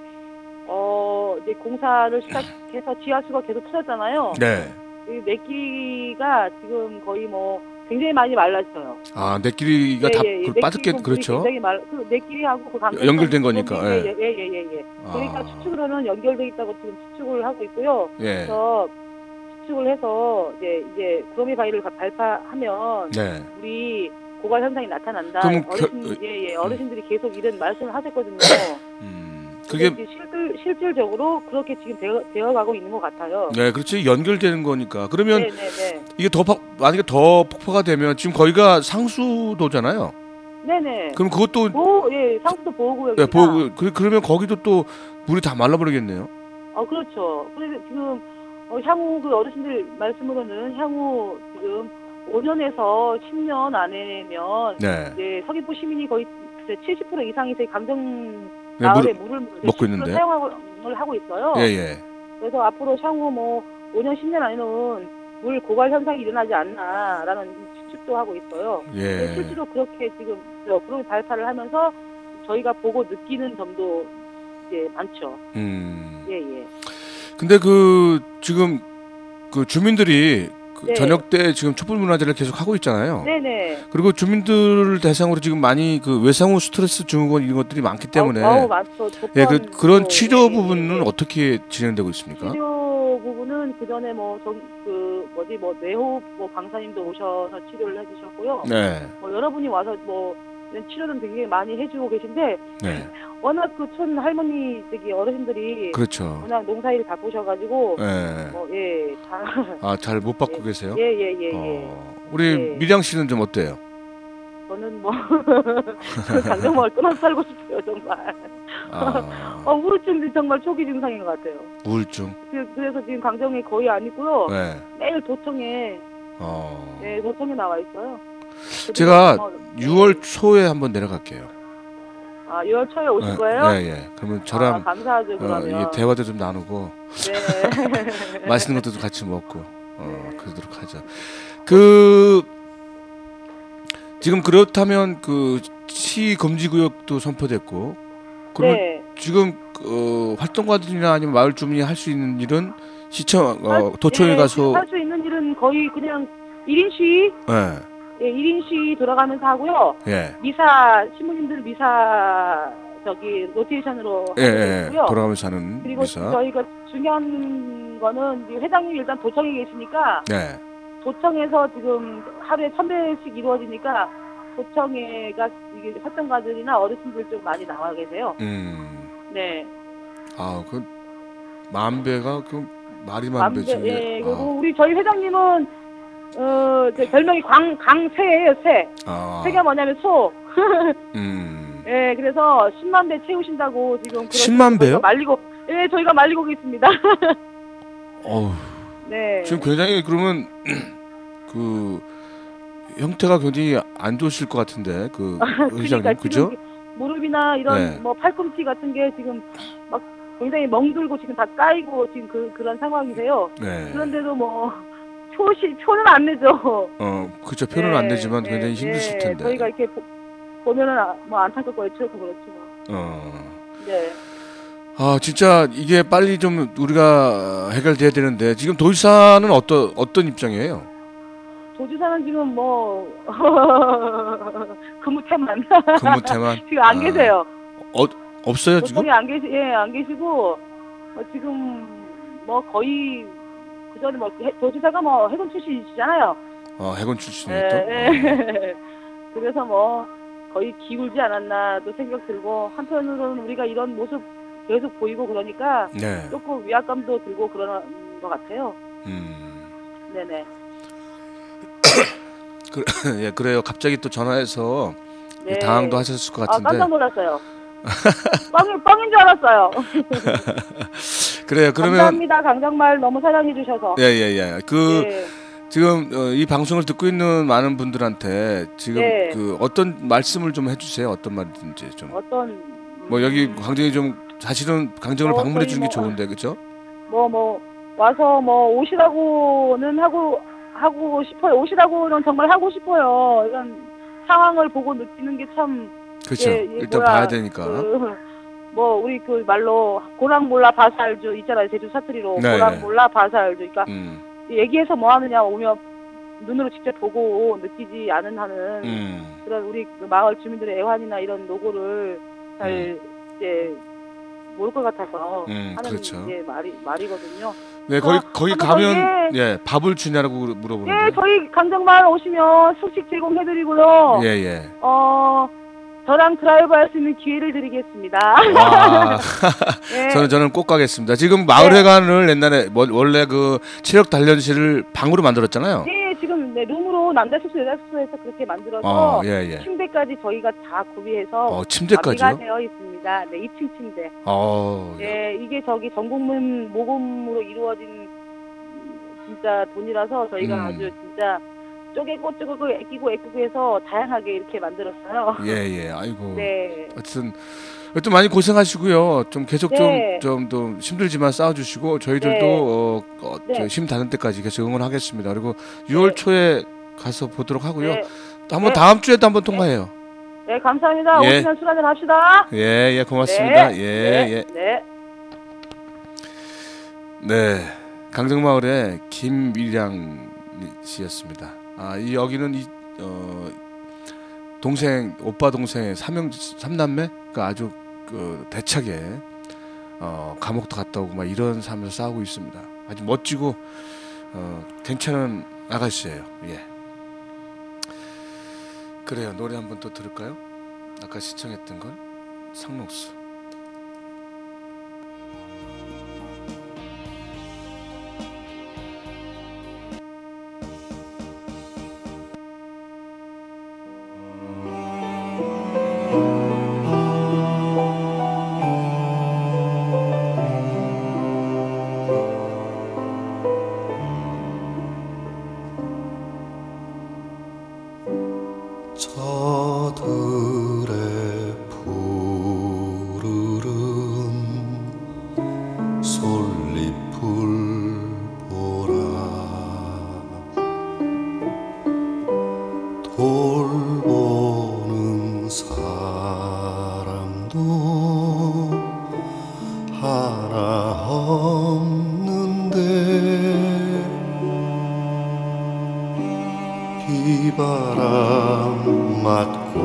이제 공사를 시작해서 지하수가 계속 터졌잖아요. 네. 이 내끼리가 지금 거의 뭐 굉장히 많이 말랐어요. 아, 내끼리가 다 그 빠졌겠 그렇죠. 굉장히 그 내끼리하고 그 연결된 거니까. 예. 그러니까 아. 추측으로는 연결돼 있다고 지금 추측을 하고 있고요. 예. 그래서 추측을 해서 이제 구럼비 바위를 발파하면 네. 우리 고갈 현상이 나타난다. 그럼 어르신들이 계속 이런 말씀을 하셨거든요. 그게 이제 실질적으로 그렇게 지금 되어가고 있는 것 같아요. 네, 그렇지. 연결되는 거니까. 그러면 네네네. 이게 만약에 더 폭파가 되면 지금 거기가 상수도잖아요. 네네. 그럼 그것도 상수도 보호구역입니다. 네, 그러면 거기도 또 물이 다 말라버리겠네요. 그렇죠. 그래서 지금 향후 그 어르신들 말씀으로는 향후 지금 5년에서 10년 안에면 네. 이제 서귀포 시민이 거의 70% 이상이 저희 강정 네, 마을에 물을 먹고 있는데 사용을 하고 있어요. 예. 그래서 앞으로 향후 뭐 5년 10년 안에는 물 고갈 현상이 일어나지 않나라는 추측도 하고 있어요. 예. 실제로 그렇게 지금 구름이 발파를 하면서 저희가 보고 느끼는 점도 이제 많죠. 예. 근데 지금 그 주민들이 네. 저녁 때 지금 촛불 문화제를 계속 하고 있잖아요. 네네. 그리고 주민들 대상으로 지금 많이 그 외상후 스트레스 증후군 이런 것들이 많기 때문에 많죠. 예, 그런 치료 부분은 어떻게 진행되고 있습니까? 치료 부분은 그 전에 내호흡 강사님도 오셔서 치료를 해주셨고요. 네. 여러분이 와서 치료는 굉장히 많이 해주고 계신데 네. 워낙 그 촌 할머니 어르신들이 그렇죠. 워낙 농사일 바쁘셔가지고 네. 잘 못 받고 계세요? 예. 우리 미량 씨는 좀 어때요? 저는 강정마을 끊어서 살고 싶어요 정말. 우울증이 정말 초기 증상인 것 같아요. 우울증. 그래서 지금 강정에 거의 안 있고요. 네. 매일 도청에 도청에 나와 있어요. 제가 6월 초에 한번 내려갈게요. 6월 초에 오실 거예요? 네. 그러면 저랑 감사하죠, 그러면. 이게 대화도 좀 나누고 네. 맛있는 것도 좀 같이 먹고 그러도록 하죠. 지금 그렇다면 시 금지 구역도 선포됐고 그러면 지금 활동가들이나 아니면 마을 주민이 할 수 있는 일은 시청 도청에 가서 할 수 있는 일은 거의 그냥 1인 시 1인 시 돌아가면서 하고요. 미사 신부님들 미사 로테이션으로 하고요. 돌아가면서 하는 그리고 미사. 저희가 중요한 거는 회장님이 일단 도청에 계시니까 도청에서 지금 하루에 1,000배씩 이루어지니까 도청회가 이게 활동가들이나 어르신들 좀 많이 나와 계세요. 네. 그 만배가 말이 만배지. 예. 그리고 저희 회장님은 제 별명이 강새예요, 새. 새가 뭐냐면 소. 예, 그래서 10만 배 채우신다고 지금 10만 배요? 저희가 말리고 있습니다. 네. 지금 굉장히 그러면 형태가 굉장히 안 좋으실 것 같은데 회장님 그죠? 무릎이나 이런 팔꿈치 같은 게 지금 막 굉장히 멍들고 지금 다 까이고 지금 그런 상황이세요. 그런데도 표는 안 내죠. 그렇죠. 표는 안 내지만 굉장히 힘드실 텐데. 저희가 이렇게 보면은 안타깝고 외치고 그렇죠. 네. 진짜 이게 빨리 좀 우리가 해결돼야 되는데 지금 도지사는 어떤 입장이에요? 도지사는 지금 근무태만. 지금 안 계세요. 없어요 지금? 안 계시고 지금 거의 그 전에 도지사가 해군 출신이시잖아요. 해군 출신이에요 또? 그래서 거의 기울지 않았나 또 생각 들고 한편으로는 우리가 이런 모습 계속 보이고 그러니까 조금 위압감도 들고 그러는 것 같아요. 네네. 그래요. 갑자기 또 전화해서 당황도 하셨을 것 같은데. 깜짝 놀랐어요. 뻥인 줄 알았어요. 그래요. 그러면 감사합니다. 강정말 너무 사랑해 주셔서. 예예예. 네. 지금 이 방송을 듣고 있는 많은 분들한테 지금 네. 그 어떤 말씀을 좀 해주세요. 어떤 말이든지 좀. 어떤 뭐 여기 강정이 좀 사실은 강정을 방문해 주는 게 저희 좋은데 그렇죠? 뭐 와서 뭐 오시라고는 하고 싶어요. 오시라고는 정말 하고 싶어요. 이런 상황을 보고 느끼는 게 참. 그렇죠. 예, 일단 뭐야, 봐야 되니까. 뭐 우리 그 말로 고랑 몰라 바사 알죠 있잖아요. 제주 사투리로 네, 고랑 네. 몰라 바사 알죠. 그러니까 얘기해서 뭐 하느냐 오면 눈으로 직접 보고 느끼지 않은 한은 그런 우리 그 마을 주민들의 애환이나 이런 노고를 잘 이제 모를 것 같아서 하는 그렇죠. 이제 말이거든요. 네, 거기 한번 가면 예 밥을 주냐라고 물어보는데. 예, 저희 강정마을 오시면 숙식 제공해드리고요. 예. 저랑 드라이브 할 수 있는 기회를 드리겠습니다. 와, 예. 저는 꼭 가겠습니다. 지금 마을회관을 옛날에 원래 그 체력 단련실을 방으로 만들었잖아요. 네, 지금 룸으로 남자 숙소 여자 숙소에서 그렇게 만들어서 예. 침대까지 저희가 다 구비해서 침대까지요? 완비가 되어 있습니다. 네, 2층 침대. 네, 이게 저기 전국민 모금으로 이루어진 진짜 돈이라서 저희가 아주 진짜 쪼개고 애끼고 해서 다양하게 이렇게 만들었어요. 예. 아이고. 네. 하여튼 많이 고생하시고요. 좀 계속 네. 좀 힘들지만 싸워주시고 저희들도 힘 닿는 때까지 계속 응원하겠습니다. 그리고 6월 초에 가서 보도록 하고요. 네. 한번 다음 주에도 한번 통화해요. 네, 감사합니다. 예. 오시면 술 한잔 합시다. 예, 고맙습니다. 네. 네, 강정마을의 김미량 씨였습니다. 여기는 오빠 동생의 삼남매가 아주 대차게 감옥도 갔다 오고 막 이런 삶에서 싸우고 있습니다. 아주 멋지고 괜찮은 아가씨예요. 예. 그래요. 노래 한번 또 들을까요? 아까 시청했던 건 상록수. 저들의 푸르른 솔잎을 보라 돌보는 사람도 하나 없는데 비바람 맞고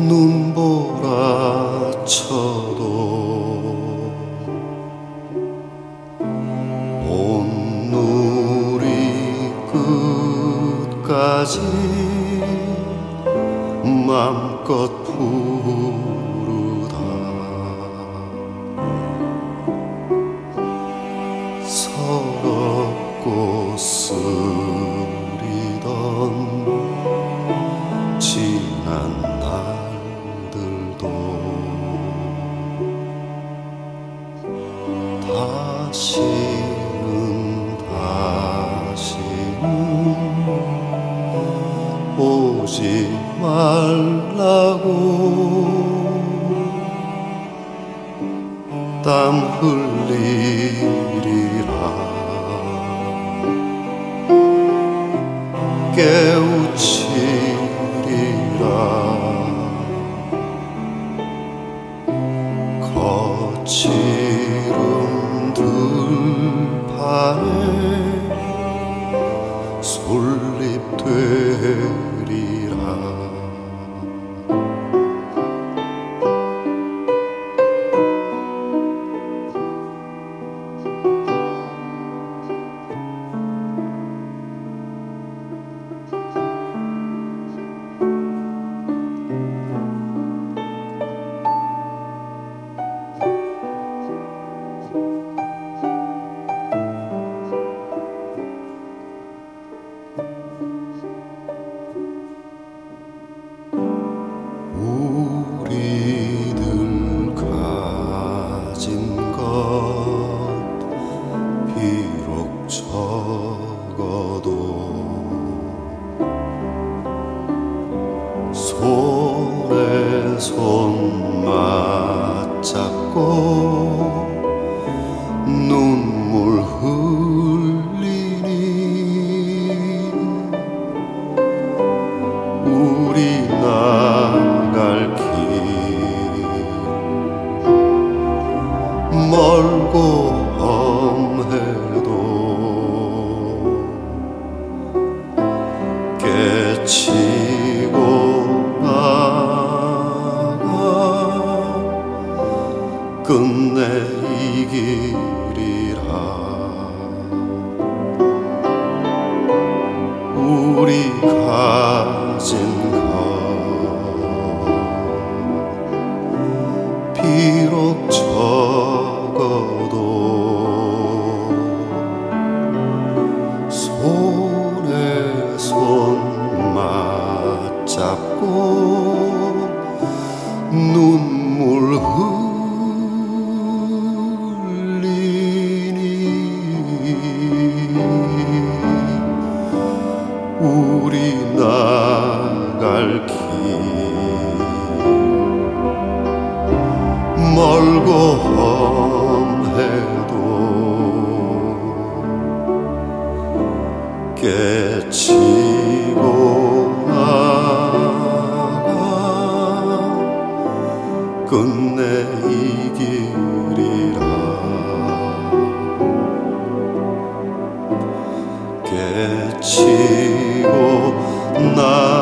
눈보라 쳐도 온누리 끝까지 맘껏 부르다 서럽고 쓰리던 지난 날들도 다시는 오지 말라고 땀 흘리리라 깨우치리라 거칠은 들판에 솔잎 되리라 끝내 이기리라. 우리 가진 것 비록 적어도 손에 손 맞잡고 눈물 흘리니 우리 나갈 길 멀고 험해도 깨치고 나가 끝내 이기리라. 깨치고 나가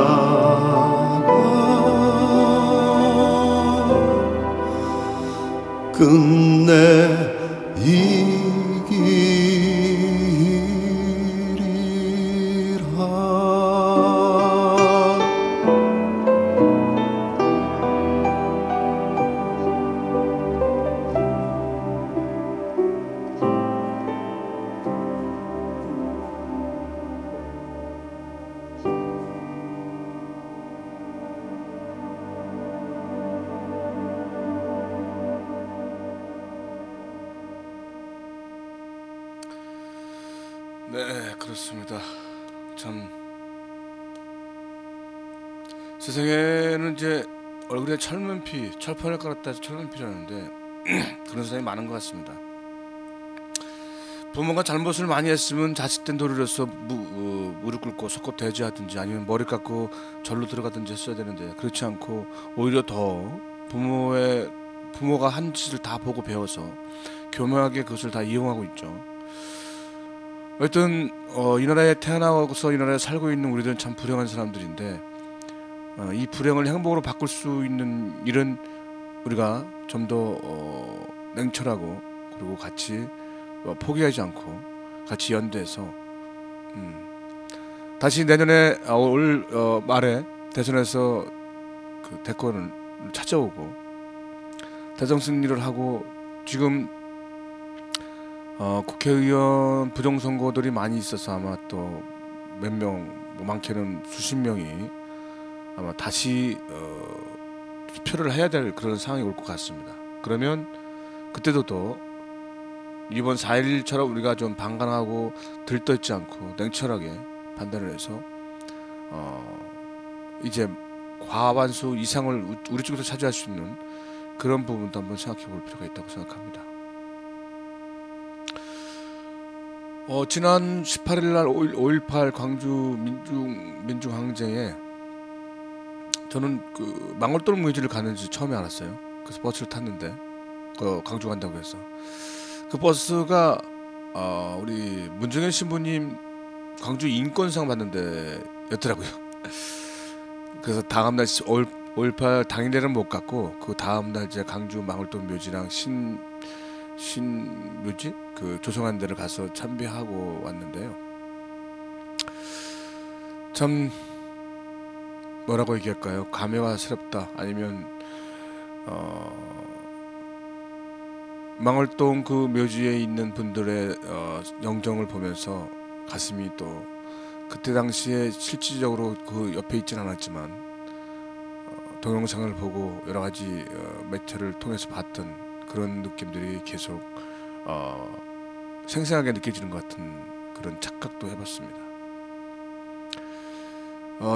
끝내 네, 그렇습니다. 참 세상에는 이제 얼굴에 철문피, 철판을 깔았다 해서 철문피라는데 그런 사람이 많은 것 같습니다. 부모가 잘못을 많이 했으면 자식된 도리로서 무릎 꿇고 속고 대지하든지 아니면 머리 깎고 절로 들어가든지 했어야 되는데 그렇지 않고 오히려 더 부모가 한 짓을 다 보고 배워서 교묘하게 그것을 다 이용하고 있죠. 하여튼 이 나라에 태어나서 이 나라에 살고 있는 우리들은 참 불행한 사람들인데 이 불행을 행복으로 바꿀 수 있는 일은 우리가 좀 더 냉철하고 그리고 같이 포기하지 않고 같이 연대해서 다시 내년에 올 말에 대선에서 그 대권을 찾아오고 대선 승리를 하고 지금 국회의원 부정선거들이 많이 있어서 아마 또 몇 명, 많게는 수십 명이 아마 다시 투표를 해야 될 그런 상황이 올 것 같습니다. 그러면 그때도 또 이번 4.11처럼 우리가 좀 방관하고 들떠있지 않고 냉철하게 판단을 해서 이제 과반수 이상을 우리 쪽에서 차지할 수 있는 그런 부분도 한번 생각해 볼 필요가 있다고 생각합니다. 지난 18일 날 5.18 광주 민중항쟁에 저는 그 망월동 묘지를 가는지 처음에 알았어요. 그래서 버스를 탔는데 광주 간다고 해서 그 버스가 우리 문정현 신부님 광주 인권상 받는 데였더라고요. 그래서 다음날 5.18 당일에는 못 갔고 그 다음날 이제 광주 망월동 묘지랑 묘지 그 조성한 데를 가서 참배하고 왔는데요. 참 뭐라고 얘기할까요? 감회가 새롭다. 아니면 망월동 그 묘지에 있는 분들의 영정을 보면서 가슴이 또 그때 당시에 실질적으로 그 옆에 있지는 않았지만 동영상을 보고 여러 가지 매체를 통해서 봤던 그런 느낌들이 계속 생생하게 느껴지는 것 같은 그런 착각도 해봤습니다.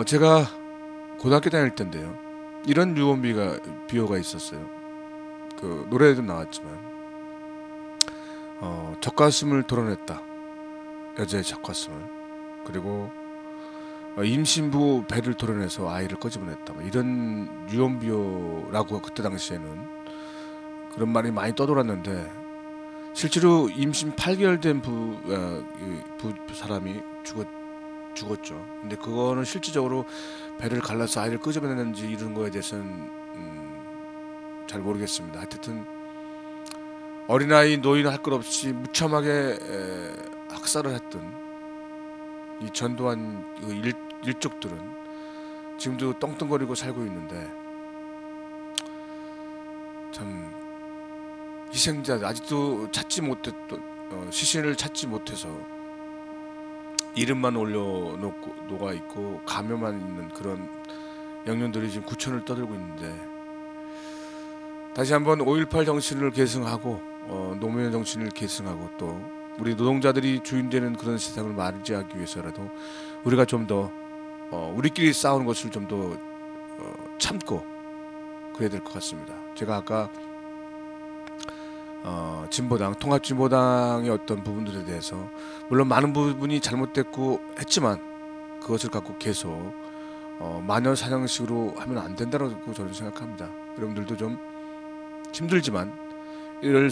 제가 고등학교 다닐 때인데요. 이런 비호가 있었어요. 그 노래에도 나왔지만 젖가슴을 도려냈다. 여자의 젖가슴을. 그리고 임신부 배를 도려내서 아이를 꺼집어냈다. 이런 유언비어라고 그때 당시에는 그런 말이 많이 떠돌았는데 실제로 임신 8개월 된 사람이 죽었죠. 근데 그거는 실질적으로 배를 갈라서 아이를 끄집어냈는지 이런 거에 대해서는 잘 모르겠습니다. 하여튼 어린아이 노인 할 것 없이 무참하게 학살을 했던 이 전두환 일족들은 지금도 떵떵거리고 살고 있는데 참 희생자 아직도 찾지 못했던 시신을 찾지 못해서 이름만 올려놓고 녹아 있고 가면만 있는 그런 영령들이 지금 구천을 떠들고 있는데 다시 한번 5.18 정신을 계승하고 노무현 정신을 계승하고 또 우리 노동자들이 주인되는 그런 세상을 맞이하기 위해서라도 우리가 좀 더 우리끼리 싸우는 것을 좀 더 참고 그래야 될 것 같습니다. 제가 아까 진보당 통합진보당의 어떤 부분들에 대해서 물론 많은 부분이 잘못됐고 했지만 그것을 갖고 계속 마녀사냥식으로 하면 안 된다고 저는 생각합니다. 여러분들도 좀 힘들지만 이럴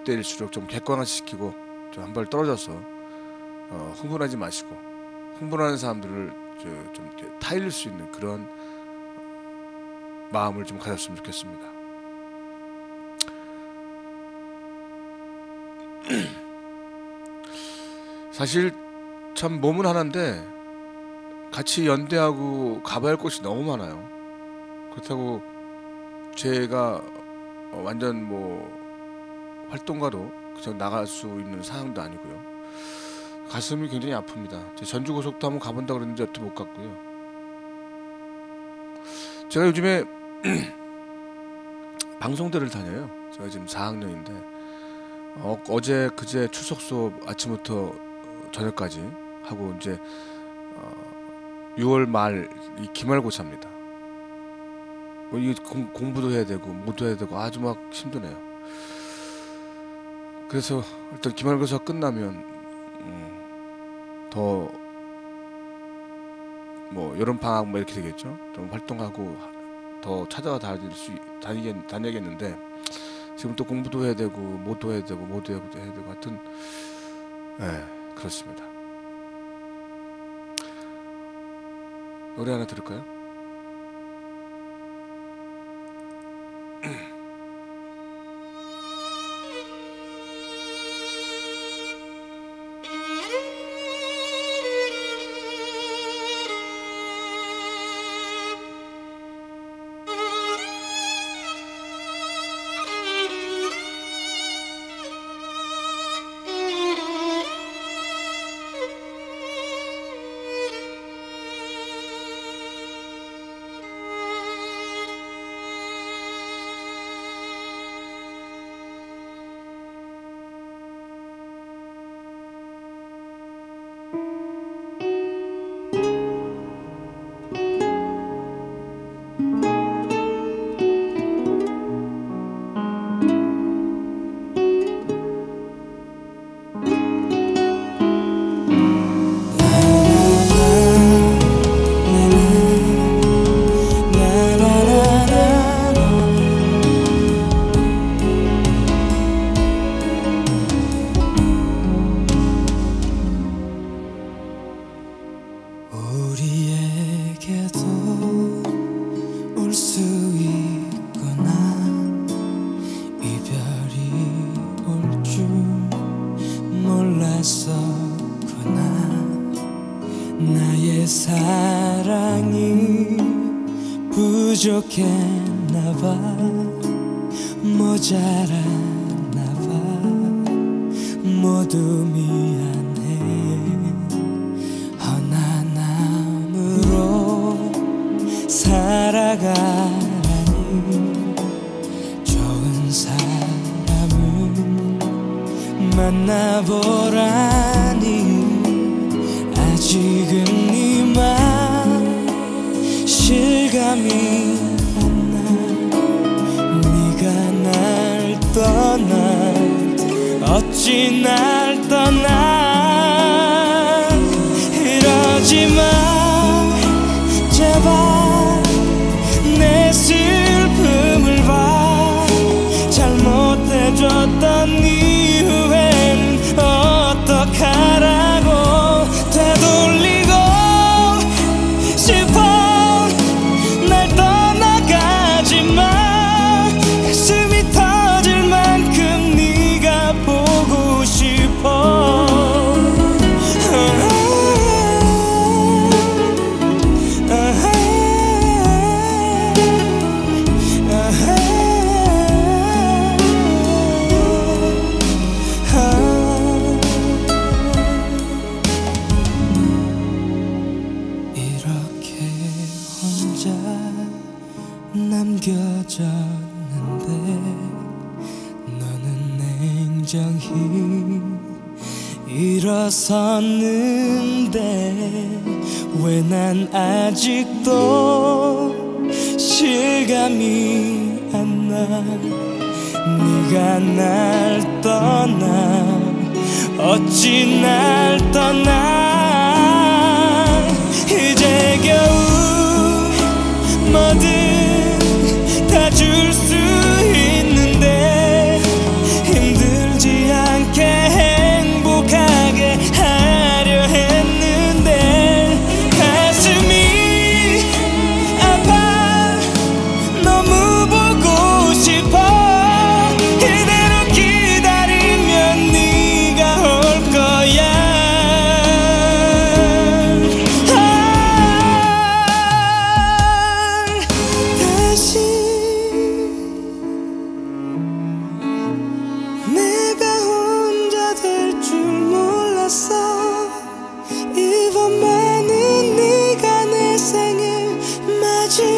때일수록 좀 객관화시키고 좀 한 발 떨어져서 흥분하지 마시고 흥분하는 사람들을 좀 이렇게 타일릴 수 있는 그런 마음을 좀 가졌으면 좋겠습니다. 사실 참 몸은 하나인데 같이 연대하고 가봐야 할 곳이 너무 많아요. 그렇다고 제가 완전 활동가로 그냥 나갈 수 있는 상황도 아니고요. 가슴이 굉장히 아픕니다. 제 전주고속도 한번 가본다 그랬는데 여태 못 갔고요. 제가 요즘에 방송대를 다녀요. 제가 지금 4학년인데 어제 그제 추석 수업 아침부터 저녁까지 하고 이제 6월 말 이 기말고사입니다. 이 공부도 해야 되고 뭐도 해야 되고 아주 막 힘드네요. 그래서 일단 기말고사 끝나면 더 여름 방학 이렇게 되겠죠. 좀 활동하고 더 찾아가 다니겠는데 지금 또 공부도 해야 되고 뭐도 해야 되고 하여튼 그렇습니다. 노래 하나 들을까요? 나의 사랑이 부족했나봐 모자랐나봐 모두 미안해 허나남으로 살아가라니 좋은 사람을 만나보라니 아직은 이만 실감이 안 나 네가 날 떠나 어찌 날 떠나 이러지마 제발 내 슬픔을 봐 잘못해줬던 이후엔 어떡하라고 되돌리고 싶어 날 떠나가지마 가슴이 터질 만큼 너는 냉정히 일어섰는데 왜 난 아직도 실감이 안 나. 네가 날 떠나 어찌 날 떠나. 이제 겨우 뭐든 다 줄 수 있는데 힘들지 않게 행복하게 하려 했는데 가슴이 아파 너무 보고 싶어. 이대로 기다리면 네가 올 거야. 다시 내가 혼자 될 줄 몰랐어. 이번만은 네가 내 생일 마지막이라고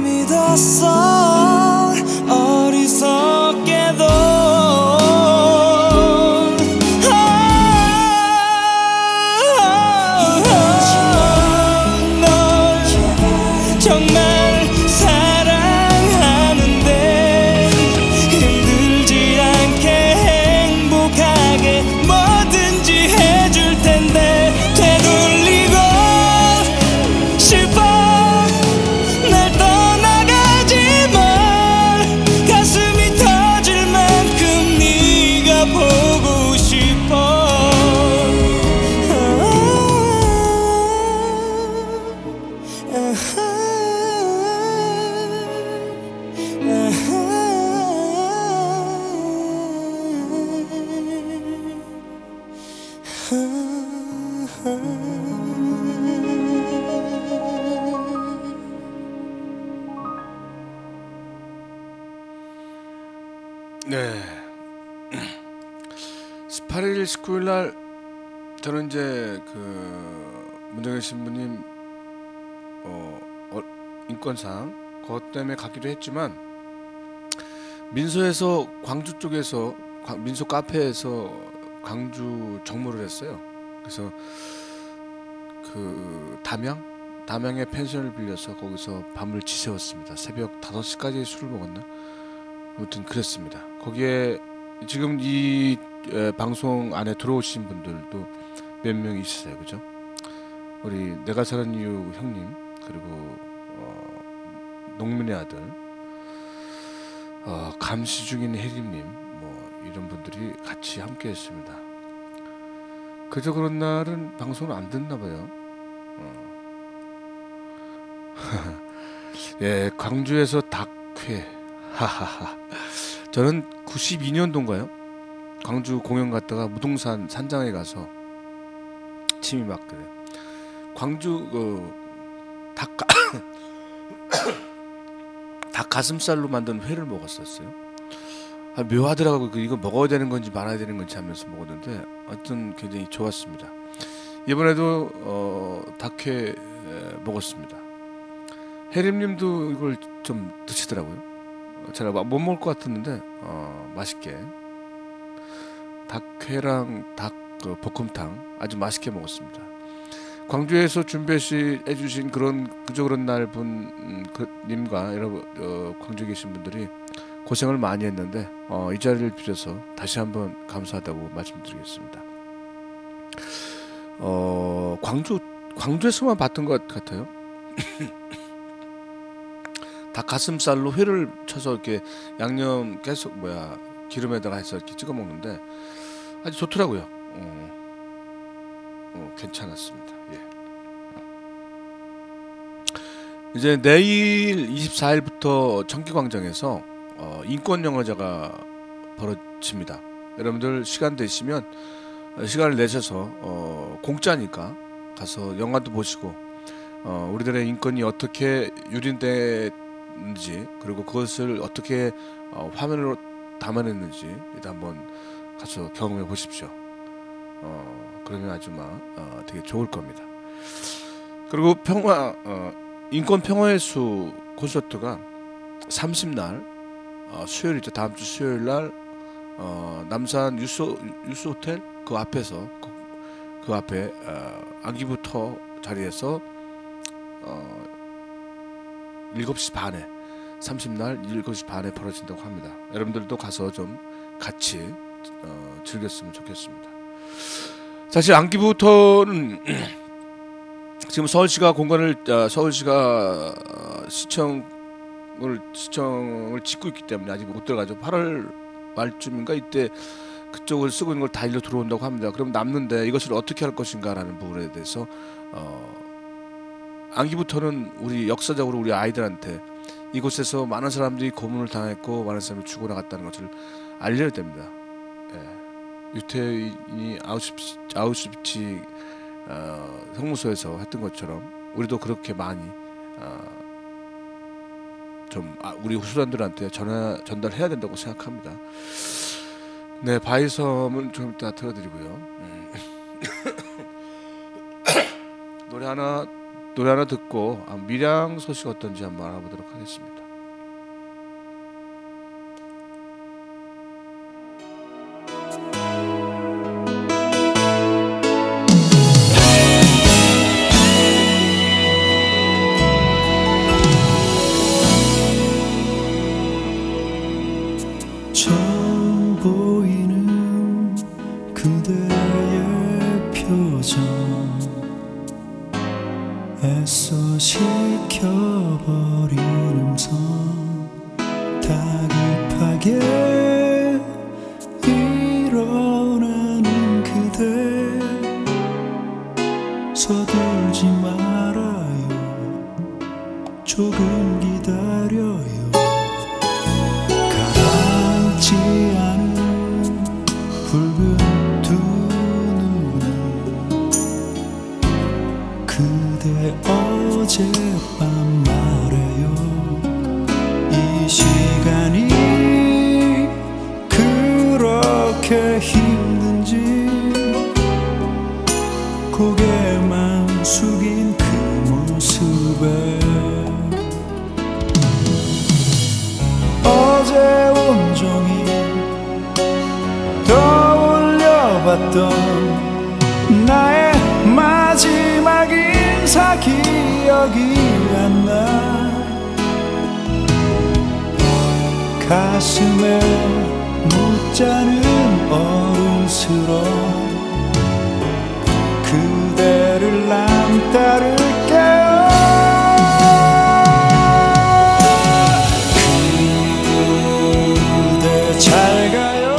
믿었어. 어리석게도 널 정말 사랑하는데 힘들지 않게 행복하게 뭐든지 해줄 텐데 되돌리고 싶어. 날 떠나가지 마. 가슴이 터질 만큼 네가 보고 싶어. 네. 18일 19일 날 저는 이제 그 문정현 신부님 인권상 그것 때문에 가기도 했지만 민소에서 광주 쪽에서 민소 카페에서 광주 정모를 했어요. 그래서 그 담양의 펜션을 빌려서 거기서 밤을 지새웠습니다. 새벽 5시까지 술을 먹었나? 아무튼 그랬습니다. 거기에 지금 이 방송 안에 들어오신 분들도 몇 명 있으세요, 그죠? 우리 내가 사는 이유 형님, 그리고 농민의 아들, 감시 중인 혜림님, 뭐 이런 분들이 같이 함께했습니다. 그저 그런 날은 방송을 안 듣나 봐요. 예, 광주에서 닭회. 하하하. 저는 92년도인가요? 광주 공연 갔다가 무동산 산장에 가서 침이 막 그래. 광주 닭 가슴살로 만든 회를 먹었었어요. 묘하더라고요. 이거 먹어야 되는 건지 말아야 되는 건지 하면서 먹었는데 하여튼 굉장히 좋았습니다. 이번에도 닭회 먹었습니다. 혜림님도 이걸 좀 드시더라고요. 제가 못 먹을 것 같았는데 맛있게 닭회랑 닭 볶음탕 아주 맛있게 먹었습니다. 광주에서 준비해 주신 그런 날 님과 여러분 광주에 계신 분들이 고생을 많이 했는데 이 자리를 빌어서 다시 한번 감사하다고 말씀드리겠습니다. 광주에서만 봤던 것 같아요. 닭 가슴살로 회를 쳐서 이렇게 양념 계속 기름에다가 해서 이렇게 찍어 먹는데 아주 좋더라고요. 괜찮았습니다. 예. 이제 내일 24일부터 청기광장에서 인권 영화제가 벌어집니다. 여러분들 시간 되시면 시간을 내셔서 공짜니까 가서 영화도 보시고 우리들의 인권이 어떻게 유린되는지 그리고 그것을 어떻게 화면으로 담아냈는지 일단 한번 가서 경험해 보십시오. 그러면 아주 되게 좋을 겁니다. 그리고 인권평화의 수 콘서트가 30날 수요일이죠. 다음 주 수요일 날 남산 유스 호텔 그 앞에서 그 앞에 안기부터 자리에서 7시 반에 30날 7시 반에 벌어진다고 합니다. 여러분들도 가서 좀 같이 즐겼으면 좋겠습니다. 사실 안기부터는 지금 서울시가 시청을 짓고 있기 때문에 아직 못 들어가죠. 8월 말쯤인가 이때 그쪽을 쓰고 있는 걸 다 일로 들어온다고 합니다. 그럼 남는데 이것을 어떻게 할 것인가라는 부분에 대해서 안기부터는 우리 역사적으로 우리 아이들한테 이곳에서 많은 사람들이 고문을 당했고 많은 사람이 죽어나갔다는 것을 알려야 됩니다. 유태인이 아우슈비츠 형무소에서 했던 것처럼 우리도 그렇게 많이 좀 우리 후손들한테 전달해야 된다고 생각합니다. 네, 바이섬은 좀 이따 틀어드리고요. 노래 하나 듣고 밀양 소식 어떤지 한번 알아보도록 하겠습니다. 처음 보이는 그대의 표정 애써 식혀버린 음성 다급하게 일어나는 그대 서둘지 말아요 조금 기다려요 가라앉지 않은 붉은 두 눈은 그대 어젯밤 말해요 이 시간이 그렇게 힘든지 고개만 숙인 그 모습에 어제 온종일 떠올려봤던 나의 마지막 인사 기억이 안 나 가슴에 묻자는 어른스러 그대를 남따를게요 잘 가요.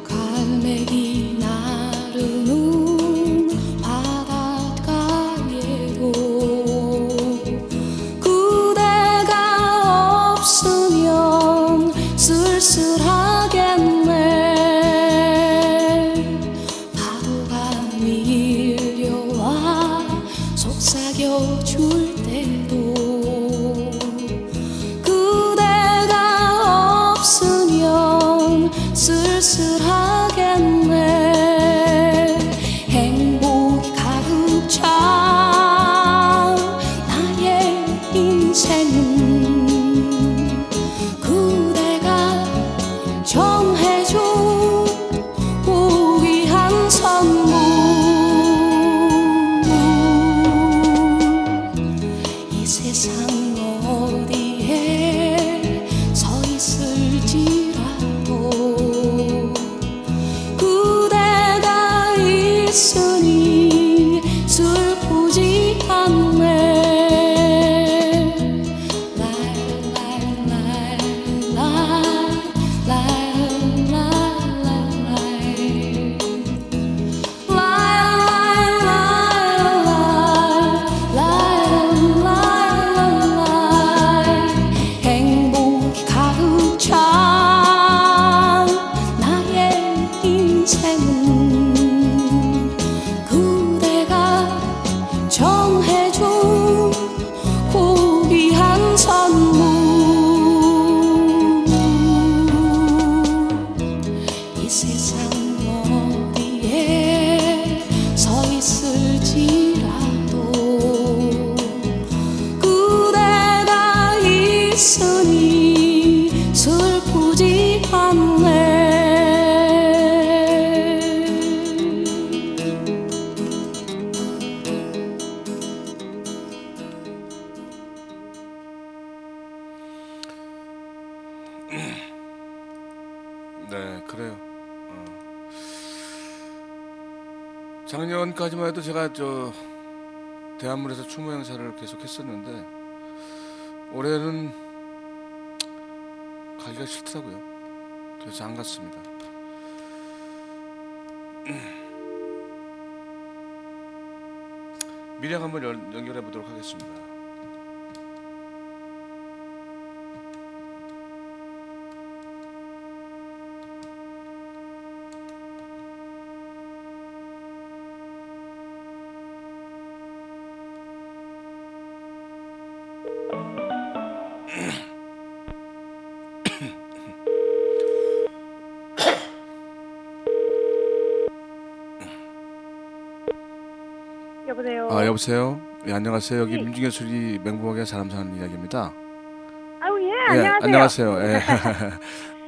갈매기 나르는 바닷가에도 그대가 없으면 쓸쓸하겠네 파도가 밀려와 속삭여줄 때도 그대가 없으면 쓸쓸하겠네 행복이 가득 찬 나의 인생은 그대가 정해준 고귀한 선물 이 세상 어디에 서 있을지라도 그대가 있으니 슬프지 않네 행복이 가득 찬 인생은 그대가 정해준 고귀한 선물. 이 세상 어디에 서 있을지라도 그대가 있으니 슬프지 않네. 네, 그래요. 작년까지만 해도 제가 대한문에서 추모 행사를 계속했었는데 올해는 가기가 싫더라고요. 그래서 안 갔습니다. 미량 한번 연결해 보도록 하겠습니다. 여보세요. 여보세요. 예, 안녕하세요. 여기 네. 민중의 소리 맹부하게 사람 사는 이야기입니다. 아유, 예, 예, 안녕하세요. 안녕하세요. 예.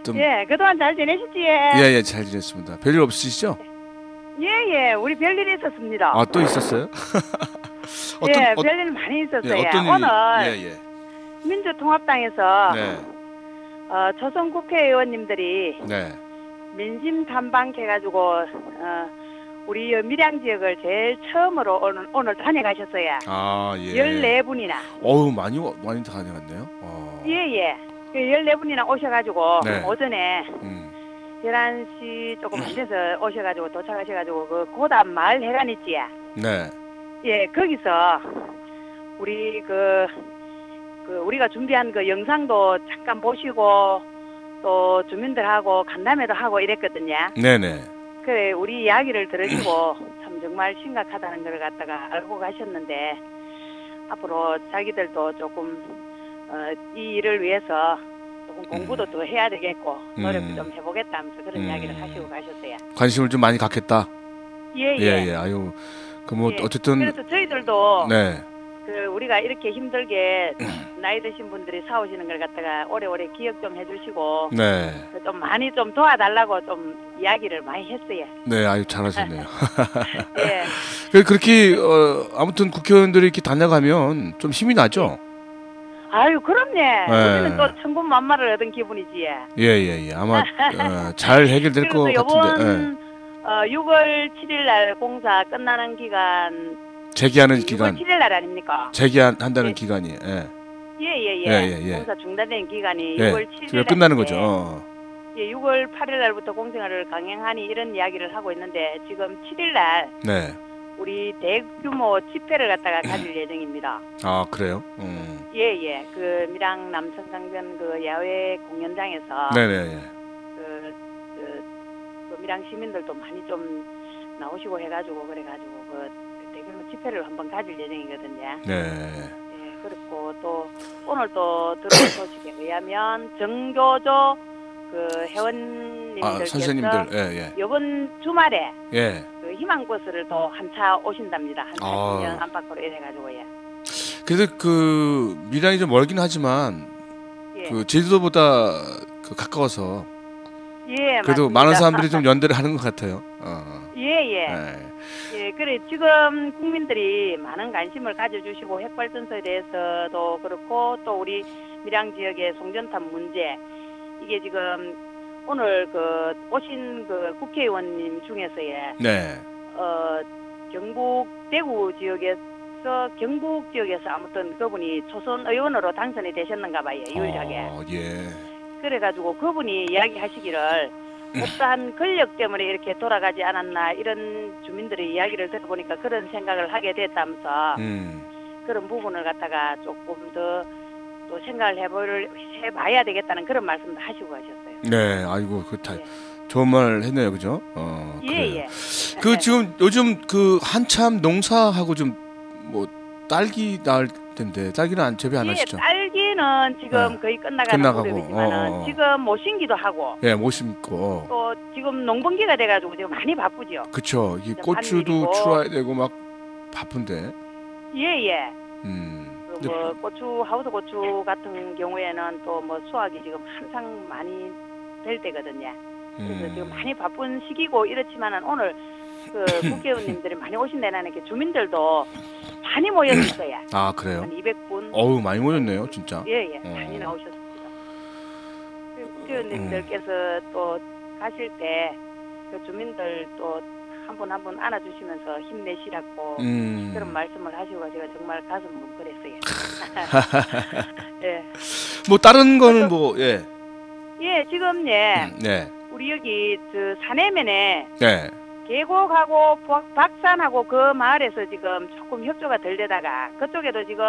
좀 예, 그동안 잘 지내셨지? 예, 잘 지냈습니다. 별일 없으시죠? 예, 우리 별일이 있었습니다. 또 있었어요? 예, 별일 많이 있었어요. 어떤 일이? 오늘 예. 민주통합당에서 네. 초선 국회의원님들이 네. 민심 탐방해가지고 우리 밀양 지역을 제일 처음으로 오늘 다녀가셨어요. 예. 14분이나. 어우, 많이 다녀갔네요. 예. 그 14분이나 오셔가지고 네. 오전에 11시 조금 안 돼서 오셔가지고 도착하셔가지고 그 고담 마을 해관 있지? 네. 예, 거기서 우리 우리가 준비한 그 영상도 잠깐 보시고 또 주민들하고 간담회도 하고 이랬거든요. 네네. 그래, 우리 이야기를 들으시고 참 정말 심각하다는 걸 갖다가 알고 가셨는데 앞으로 자기들도 조금 이 일을 위해서 조금 공부도 더 해야 되겠고 노력도 좀 해보겠다 하면서 그런 이야기를 하시고 가셨어요. 관심을 좀 많이 갖겠다. 예. 아유, 예. 어쨌든 그래서 저희들도 네. 우리가 이렇게 힘들게 나이 드신 분들이 사오시는 걸 갖다가 오래오래 기억 좀 해주시고 네. 좀 많이 좀 도와달라고 좀 이야기를 많이 했어요. 네, 아유, 잘하셨네요. 예. 그렇게 아무튼 국회의원들이 이렇게 다녀가면 좀 힘이 나죠? 아유, 그럼요. 우리는 또 천군만마를 얻은 기분이지. 예. 아마 잘 해결될 것 그래서 같은데. 이번 6월 7일 날 공사 끝나는 기간 재기하는 기간. 6월 7일 날 아닙니까? 재기한다는 예. 기간이. 예. 공사 중단된 기간이 6월 7일 날 끝나는 거죠. 예, 6월 8일 날부터 공생활을 강행하니 이런 이야기를 하고 있는데 지금 7일 날 네. 우리 대규모 집회를 갖다가 가질 예정입니다. 그래요? 예. 그 밀양 남천강변 그 야외 공연장에서 네네. 그 밀양 시민들도 많이 좀 나오시고 해가지고 그래가지고 그 대규모 집회를 한번 가질 예정이거든요. 네. 예, 그렇고 또 오늘 또 들어온 소식에 의하면 정교조 그 회원님들께서 선생님들, 이번 주말에 예. 그 희망버스를 또 한 차 오신답니다. 한 40명 안팎으로 이래가지고요. 그래서 그 밀양이 좀 멀긴 하지만 예. 그 제주도보다 가까워서 예, 그래도 맞습니다. 많은 사람들이 좀 연대를 하는 것 같아요. 예, 그래 지금 국민들이 많은 관심을 가져주시고 핵발전소에 대해서도 그렇고 또 우리 밀양 지역의 송전탑 문제 이게 지금 오늘 그 오신 그 국회의원님 중에서의 네. 경북 대구 지역에서 경북 지역에서 아무튼 그분이 초선 의원으로 당선이 되셨는가 봐요. 유일하게. 예. 그래가지고 그분이 이야기하시기를 어떠한 권력 때문에 이렇게 돌아가지 않았나 이런 주민들의 이야기를 들어보니까 그런 생각을 하게 됐다면서 그런 부분을 갖다가 조금 더 또 생각을 해봐야 되겠다는 그런 말씀도 하시고 가셨어요. 네, 아이고 좋은 말 했네요, 그죠? 그 지금 요즘 그 한참 농사하고 좀 뭐 딸기 나을 텐데 딸기는 안 재배 안 예, 하시죠? 딸기는 지금 거의 끝나가고 무렵이지만은 지금 못 심기도 하고 예, 못 심고 또 지금 농번기가 돼가지고 지금 많이 바쁘죠. 그쵸. 이 이제 고추도 반일이고. 출하해야 되고 막 바쁜데. 예예. 근데 뭐 고추 하우스 고추 같은 경우에는 또 뭐 수확이 지금 한창 많이 될 때거든요. 그래서 지금 많이 바쁜 시기고 이렇지만은 오늘 그 국회의원님들이 많이 오신다는 게 주민들도 많이 모였어요. 아 그래요? 한 200분. 어우 많이 모였네요, 진짜. 예예. 많이 나오셨습니다. 그 국회의원님들께서 또 가실 때 그 주민들 또 한 분 한 분 안아주시면서 힘내시라고 그런 말씀을 하시고 제가 정말 가슴 뭉클했어요. 예. 뭐 다른 거는 뭐 예. 예, 지금 예. 네. 우리 여기 저 사내면에 네. 계곡하고 박산하고 그 마을에서 지금 조금 협조가 덜 되다가 그쪽에도 지금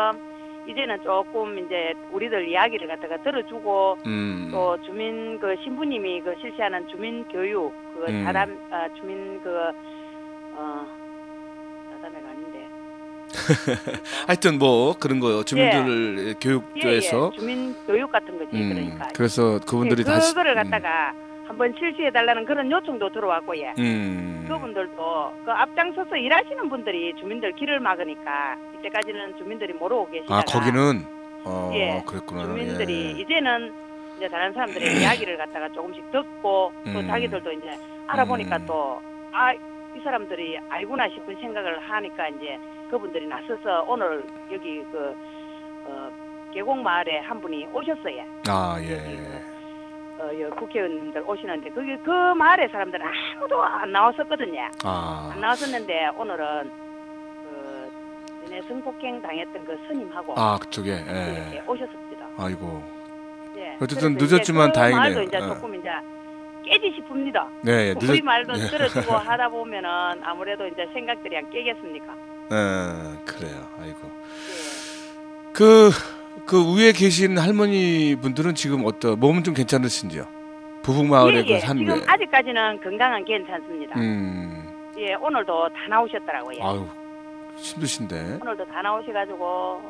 이제는 조금 이제 우리들 이야기를 갖다가 들어주고 또 주민 그 신부님이 그 실시하는 주민 교육 그 자담 주민 그 자담회가 아닌데 하여튼 뭐 그런 거요. 주민들 교육조에서 예. 주민 교육 같은 거지 그러니까 그래서 그분들이 예, 다시 그거를 갖다가 한번 실시해 달라는 그런 요청도 들어왔고 예. 그분들도 그 앞장서서 일하시는 분들이 주민들 길을 막으니까 이때까지는 주민들이 모르고 계시다가 아 거기는 예, 그랬구나. 주민들이 예. 이제는 이제 다른 사람들의 이야기를 갖다가 조금씩 듣고 또 자기들도 이제 알아보니까 또 이 사람들이 알구나 싶은 생각을 하니까 이제 그분들이 나서서 오늘 여기 그 계곡 마을에 한 분이 오셨어요. 아 예. 국회의원님들 오시는데 그게 그 마을의 사람들은 아무도 안 나왔었거든요. 안 나왔었는데 오늘은 그 전에 성폭행 당했던 그 스님하고 그쪽에 이렇게 오셨습니다. 아이고. 예. 어쨌든 늦었지만 그 다행이네요. 말도 이제 조금 이제 깨지 싶습니다. 네, 우리 말도 들어주고 하다 보면은 아무래도 이제 생각들이 안 깨겠습니까? 그래요. 아이고. 예. 그 위에 계신 할머니 분들은 지금 몸은 좀 괜찮으신지요? 부북마을에 그 산 지금 위에. 아직까지는 건강은 괜찮습니다. 예, 오늘도 다 나오셨더라고요. 아유, 힘드신데. 오늘도 다 나오셔가지고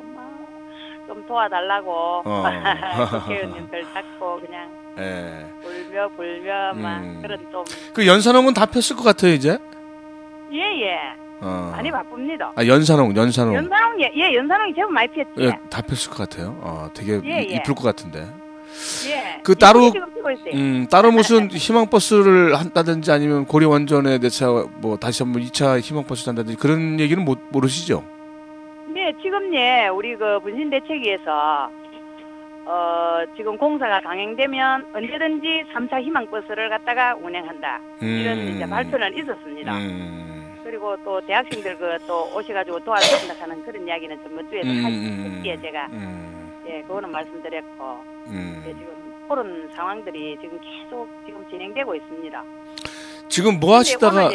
좀 도와달라고 국회의원님들 잡고 그냥 불며 막 그런 좀. 그 연산홍은 다 폈을 것 같아요 이제. 예예. 많이 바쁩니다. 연산홍. 연산홍이 제법 많이 피었지. 예, 다 폈을 것 같아요. 되게 이쁠 것 같은데. 예. 그 따로 따로 무슨 희망버스를 한다든지 아니면 고려 원전에 대해서 뭐 다시 한번 2차 희망버스 한다든지 그런 얘기는 모르시죠? 네, 지금 우리 그 분신대책위에서 지금 공사가 강행되면 언제든지 3차 희망버스를 갖다가 운행한다. 이런 이제 발표는 있었습니다. 그리고 또 대학생들 또 오셔가지고 도와준다 하는 그런 이야기는 전번 주에도 했기에 제가 그거는 말씀드렸고 지금 그런 상황들이 지금 계속 지금 진행되고 있습니다. 지금 뭐 하시다가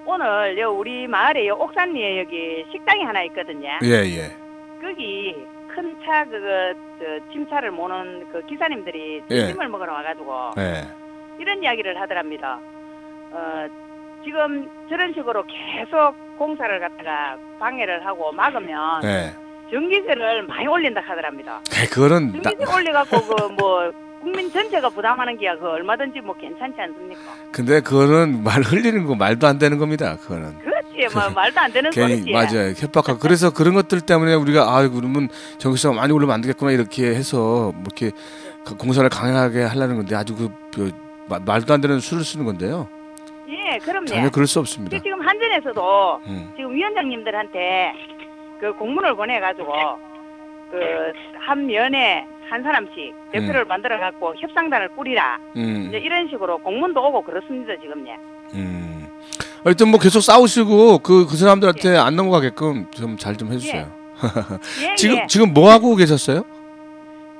오늘 우리 마을에 옥산 위에 여기 식당이 하나 있거든요. 거기 큰 차 침차를 모는 그 기사님들이 점심을 먹으러 와가지고 이런 이야기를 하더랍니다. 지금 저런 식으로 계속 공사를 갖다가 방해를 하고 막으면 전기세를 많이 올린다 하더랍니다. 그거는 전기세 올려갖고 국민 전체가 부담하는 게야 그 얼마든지 괜찮지 않습니까? 근데 그거는 말 흘리는 거 말도 안 되는 겁니다. 그거는. 그렇지, 말도 안 되는 소리지. 맞아요, 협박하고. 그래서 그런 것들 때문에 우리가 그러면 전기세가 많이 오르면 안 되겠구나 이렇게 해서 이렇게 공사를 강하게 하려는 건데 아주 말도 안 되는 수를 쓰는 건데요. 예, 그럼요. 전혀 그럴 수 없습니다. 지금 한전에서도 지금 위원장님들한테 그 공문을 보내가지고 한 면에 한 사람씩 대표를 만들어 갖고 협상단을 꾸리라. 이제 이런 식으로 공문도 오고 그렇습니다 지금요. 하여튼 계속 싸우시고 그 사람들한테 안 넘어가게끔 좀 잘 좀 해주세요. 지금 뭐 하고 계셨어요?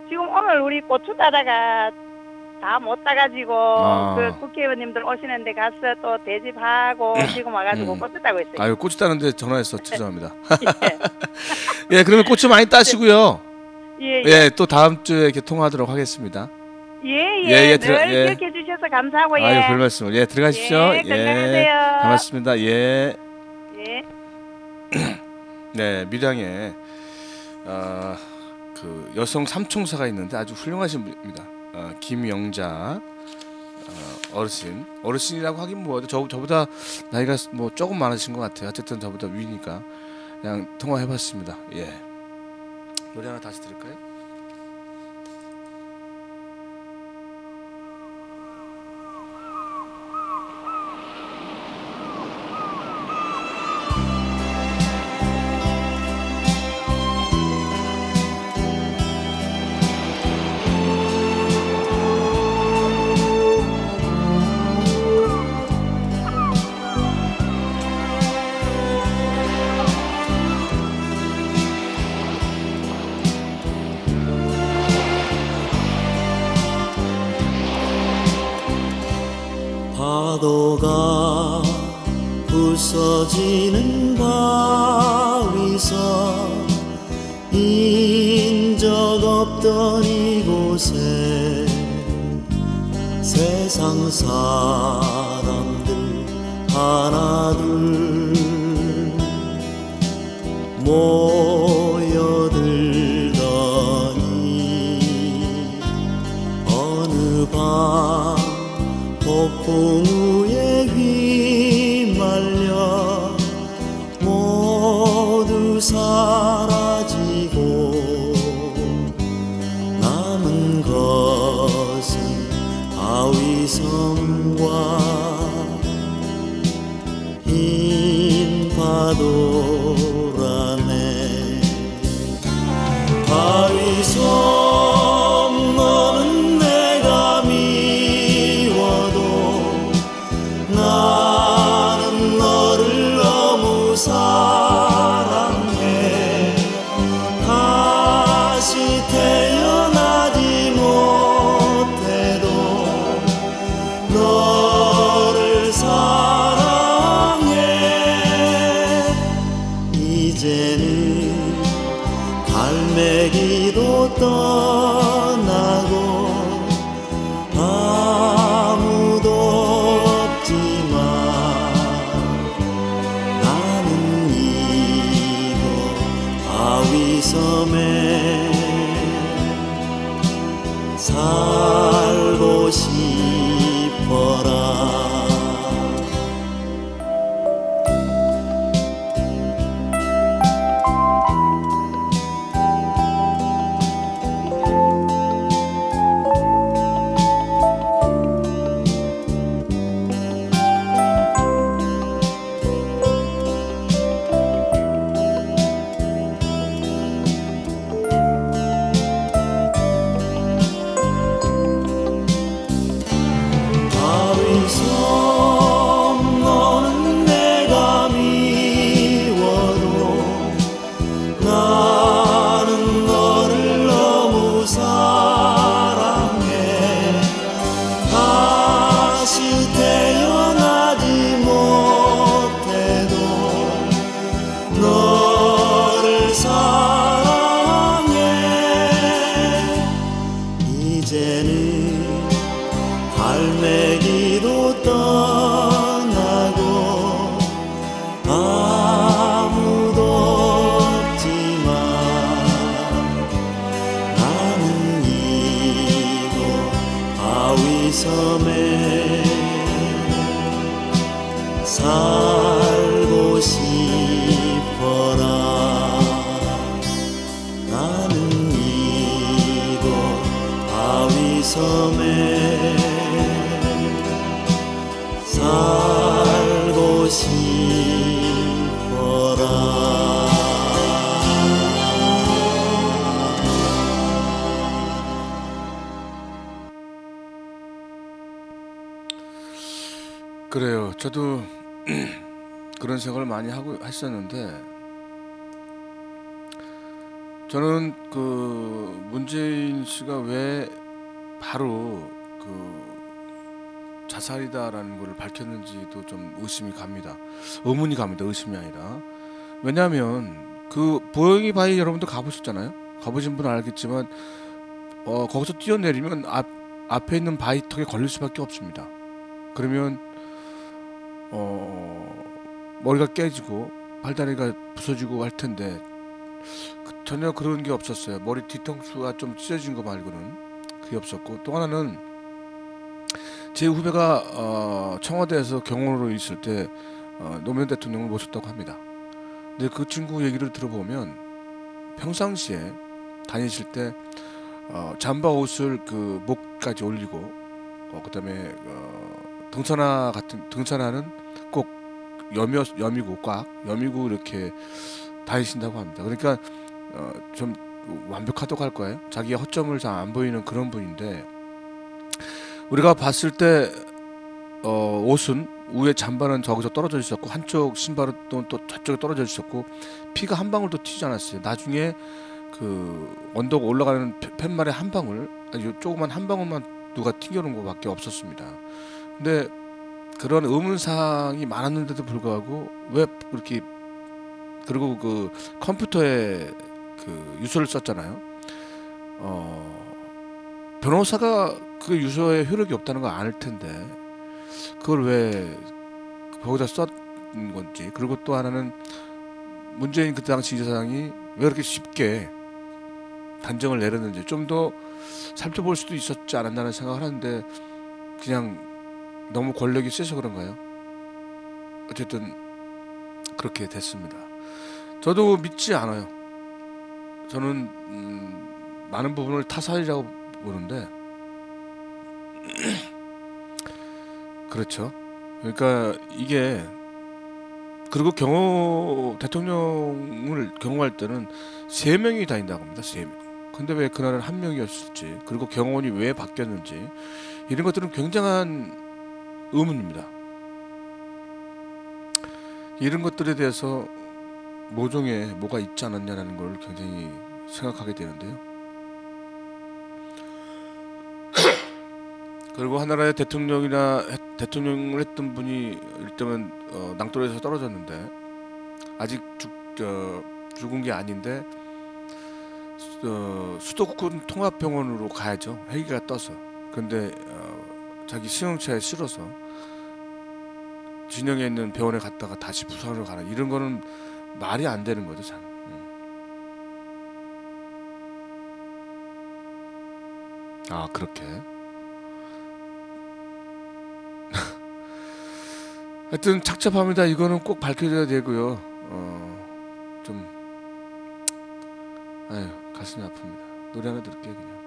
지금 오늘 우리 고추 따다가 다 못 따가지고 그 국회의원님들 오시는데 가서 또 대집하고 지금 와가지고 고추 따고 있어요. 아유 고추 따는데 전화해서 죄송합니다. 그러면 고추 많이 따시고요. 또 다음 주에 이렇게 통화하도록 하겠습니다. 늘 기억해 주셔서 감사하고요. 별 말씀을. 들어가십시오. 건강하세요. 반갑습니다. 예. 예. 네, 밀양에 그 여성 삼총사가 있는데 아주 훌륭하신 분입니다. 김영자 어르신이라고 하긴 뭐하죠. 저보다 나이가 뭐 조금 많으신 것 같아요. 어쨌든 저보다 위니까 그냥 통화해봤습니다. 예. 노래 하나 다시 들을까요? 파도가 부서지는 바위서 인적 없던 이곳에 세상 사람들 하나둘 모여들더니 어느 밤 폭풍 우에 휘말려 모두 사라지고 남은 것은 바위섬과 흰 파도라네. 바위섬 너는 내가 미워도 나는 너를 너무 사랑해. 다시 태어나지 못해도 너를 사랑해. 이제는 갈매기도 떠나고 아무도 없지만 나는 이곳 바위섬에 살고 싶어라. 바위섬 너는 내가 미워도 나는 너를 너무 사랑해. 다시 태어나지 못해도 너를 사랑해. 이제는 갈매기도 떠나고 아무도 없지만 나는 이곳 바위섬에 살고 싶어라. 나는 이곳 바위섬에 살고 싶어라. 그래요. 저도 그런 생각을 많이 하고 했었는데 저는 그 문재인 씨가 왜 바로 그 자살이다라는 것을 밝혔는지도 좀 의심이 갑니다. 의문이 갑니다. 의심이 아니라. 왜냐하면 그 보영이 바위 여러분들 가보셨잖아요. 가보신 분은 알겠지만 거기서 뛰어내리면 앞에 있는 바위턱에 걸릴 수밖에 없습니다. 그러면 머리가 깨지고 팔다리가 부서지고 할 텐데 전혀 그런 게 없었어요. 머리 뒤통수가 좀 찢어진 거 말고는 그게 없었고, 또 하나는 제 후배가 청와대에서 경호로 있을 때 노무현 대통령을 모셨다고 합니다. 근데 그 친구 얘기를 들어보면 평상시에 다니실 때 잠바 옷을 그 목까지 올리고 그다음에 등산화는 꼭 여미고 꽉 여미고 이렇게 다니신다고 합니다. 그러니까 좀 완벽하다고 할 거예요. 자기의 허점을 잘 안 보이는 그런 분인데, 우리가 봤을 때 옷은 위에 잠바는 저기서 떨어져 있었고 한쪽 신발은 또 저쪽에 떨어져 있었고 피가 한 방울도 튀지 않았어요. 나중에 그 언덕 올라가는 팻말에 한 방울, 아주 조그만 한 방울만 누가 튕겨놓은 것밖에 없었습니다. 근데 그런 의문사항이 많았는데도 불구하고 왜 그렇게, 그리고 그 컴퓨터에 그 유서를 썼잖아요. 변호사가 그 유서에 효력이 없다는 걸 알 텐데 그걸 왜 거기다 썼는 건지, 그리고 또 하나는 문재인 그 당시 지사장이 왜 이렇게 쉽게 단정을 내렸는지 좀 더 살펴볼 수도 있었지 않았나는 생각을 하는데 그냥 너무 권력이 세서 그런가요? 어쨌든 그렇게 됐습니다. 저도 믿지 않아요. 저는 많은 부분을 타살이라고 보는데 그렇죠. 그러니까 이게, 그리고 대통령을 경호할 때는 3명이 다닌다고 합니다. 3명. 근데 왜 그날은 1명이었을지, 그리고 경호원이 왜 바뀌었는지, 이런 것들은 굉장한 의문입니다. 이런 것들에 대해서 모종에 뭐가 있지 않았냐는 걸 굉장히 생각하게 되는데요. 그리고 하나라의 대통령을 했던 분이 일단은 낭떠러지에서 떨어졌는데 아직 죽은 게 아닌데 수도권 통합병원으로 가야죠. 헬기가 떠서. 근데 자기 승용차에 실어서 진영에 있는 병원에 갔다가 다시 부산으로 가는, 이런 거는 말이 안 되는 거죠, 참. 아, 그렇게. 하여튼 착잡합니다. 이거는 꼭 밝혀줘야 되고요. 좀 아유, 가슴이 아픕니다. 노래 하나 들을게요, 그냥.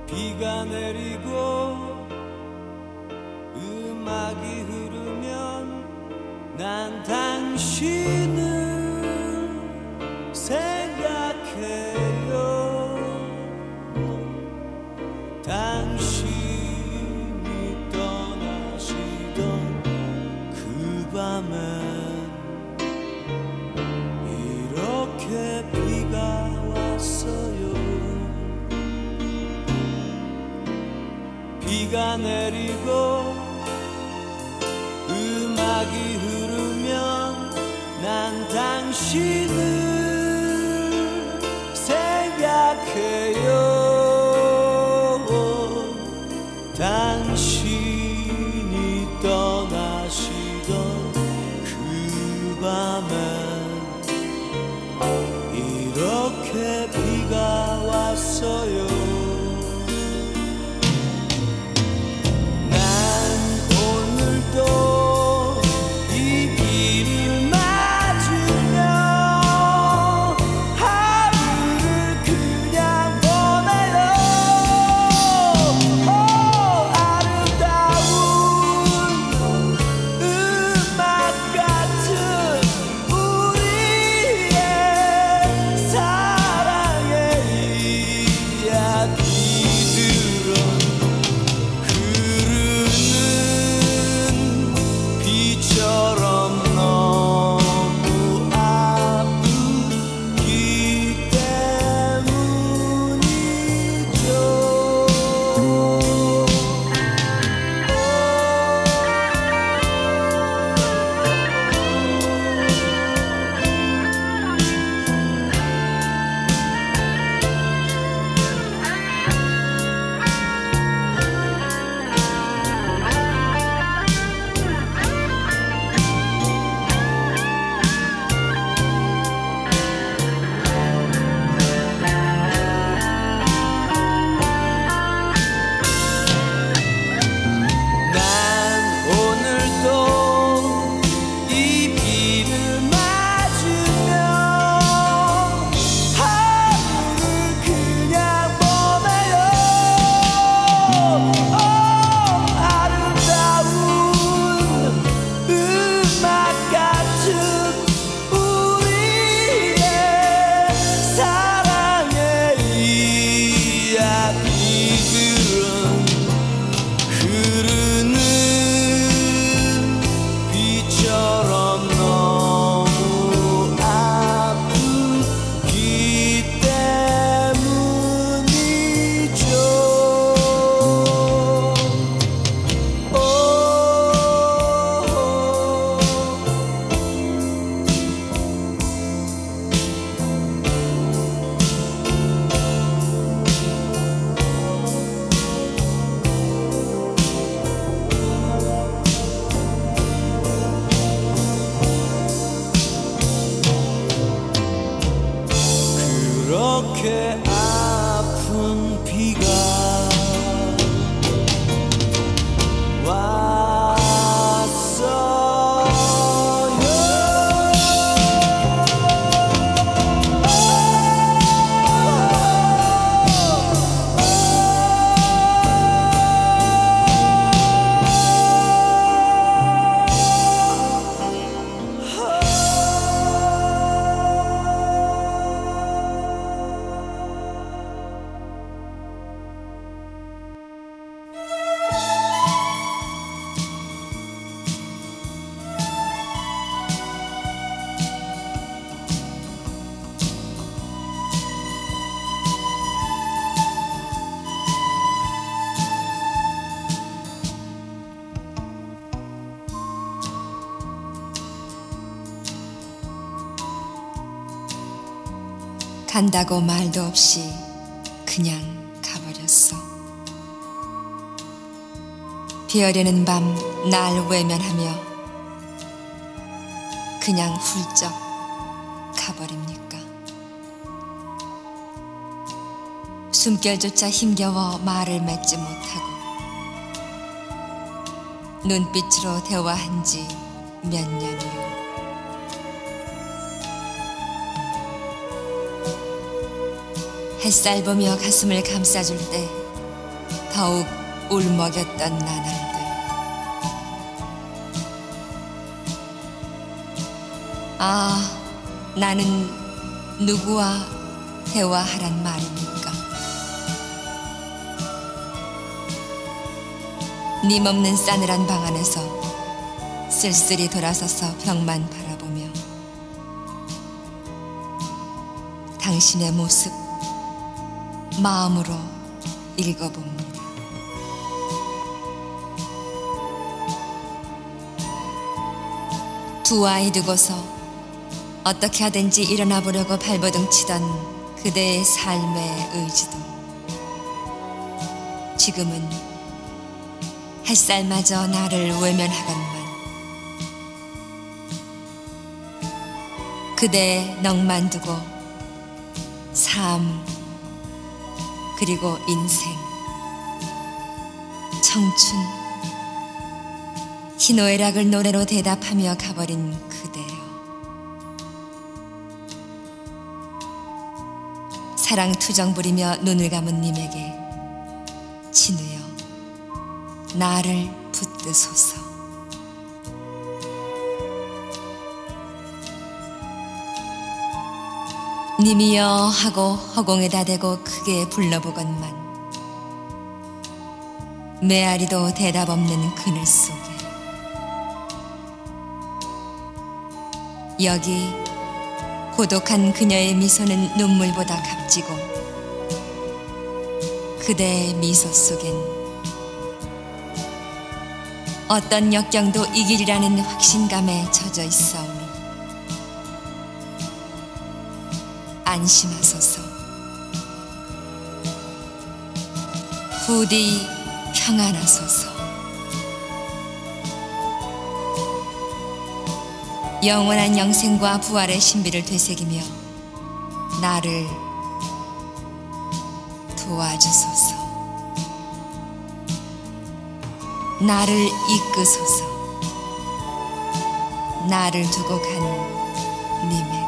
비가 내리고 음악이 흐르면 난 당신을 생각해요. 당신이 떠나시던 그 밤엔 이렇게 비가 왔어요. 비가 내리고 음악이 흐르면 난 당신을 생각해요. 당신이 떠나시던 그 밤엔 이렇게 비가 왔어요. 또 이 비를 맞으며 하루를 그냥 보내요. 아름다운 간다고 말도 없이 그냥 가버렸어. 비어려는 밤 날 외면하며 그냥 훌쩍 가버립니까? 숨결조차 힘겨워 말을 맺지 못하고 눈빛으로 대화한 지 몇 년이요. 햇살 보며 가슴을 감싸줄 때 더욱 울먹였던 나날들. 아, 나는 누구와 대화하란 말입니까? 님없는 싸늘한 방 안에서 쓸쓸히 돌아서서 벽만 바라보며 당신의 모습 마음으로 읽어봅니다. 두 아이 두고서 어떻게 하든지 일어나 보려고 발버둥 치던 그대의 삶의 의지도 지금은 햇살마저 나를 외면하건만 그대의 넋만 두고 삶 그리고 인생 청춘 희노애락을 노래로 대답하며 가버린 그대여. 사랑 투정 부리며 눈을 감은 님에게 진우여 나를 붙드소서. 님이여 하고 허공에다 대고 크게 불러보건만 메아리도 대답 없는 그늘 속에 여기 고독한 그녀의 미소는 눈물보다 값지고 그대의 미소 속엔 어떤 역경도 이기리라는 확신감에 젖어 있사오니 안심하소서. 부디 평안하소서. 영원한 영생과 부활의 신비를 되새기며 나를 도와주소서. 나를 이끄소서. 나를 두고 간 님에게.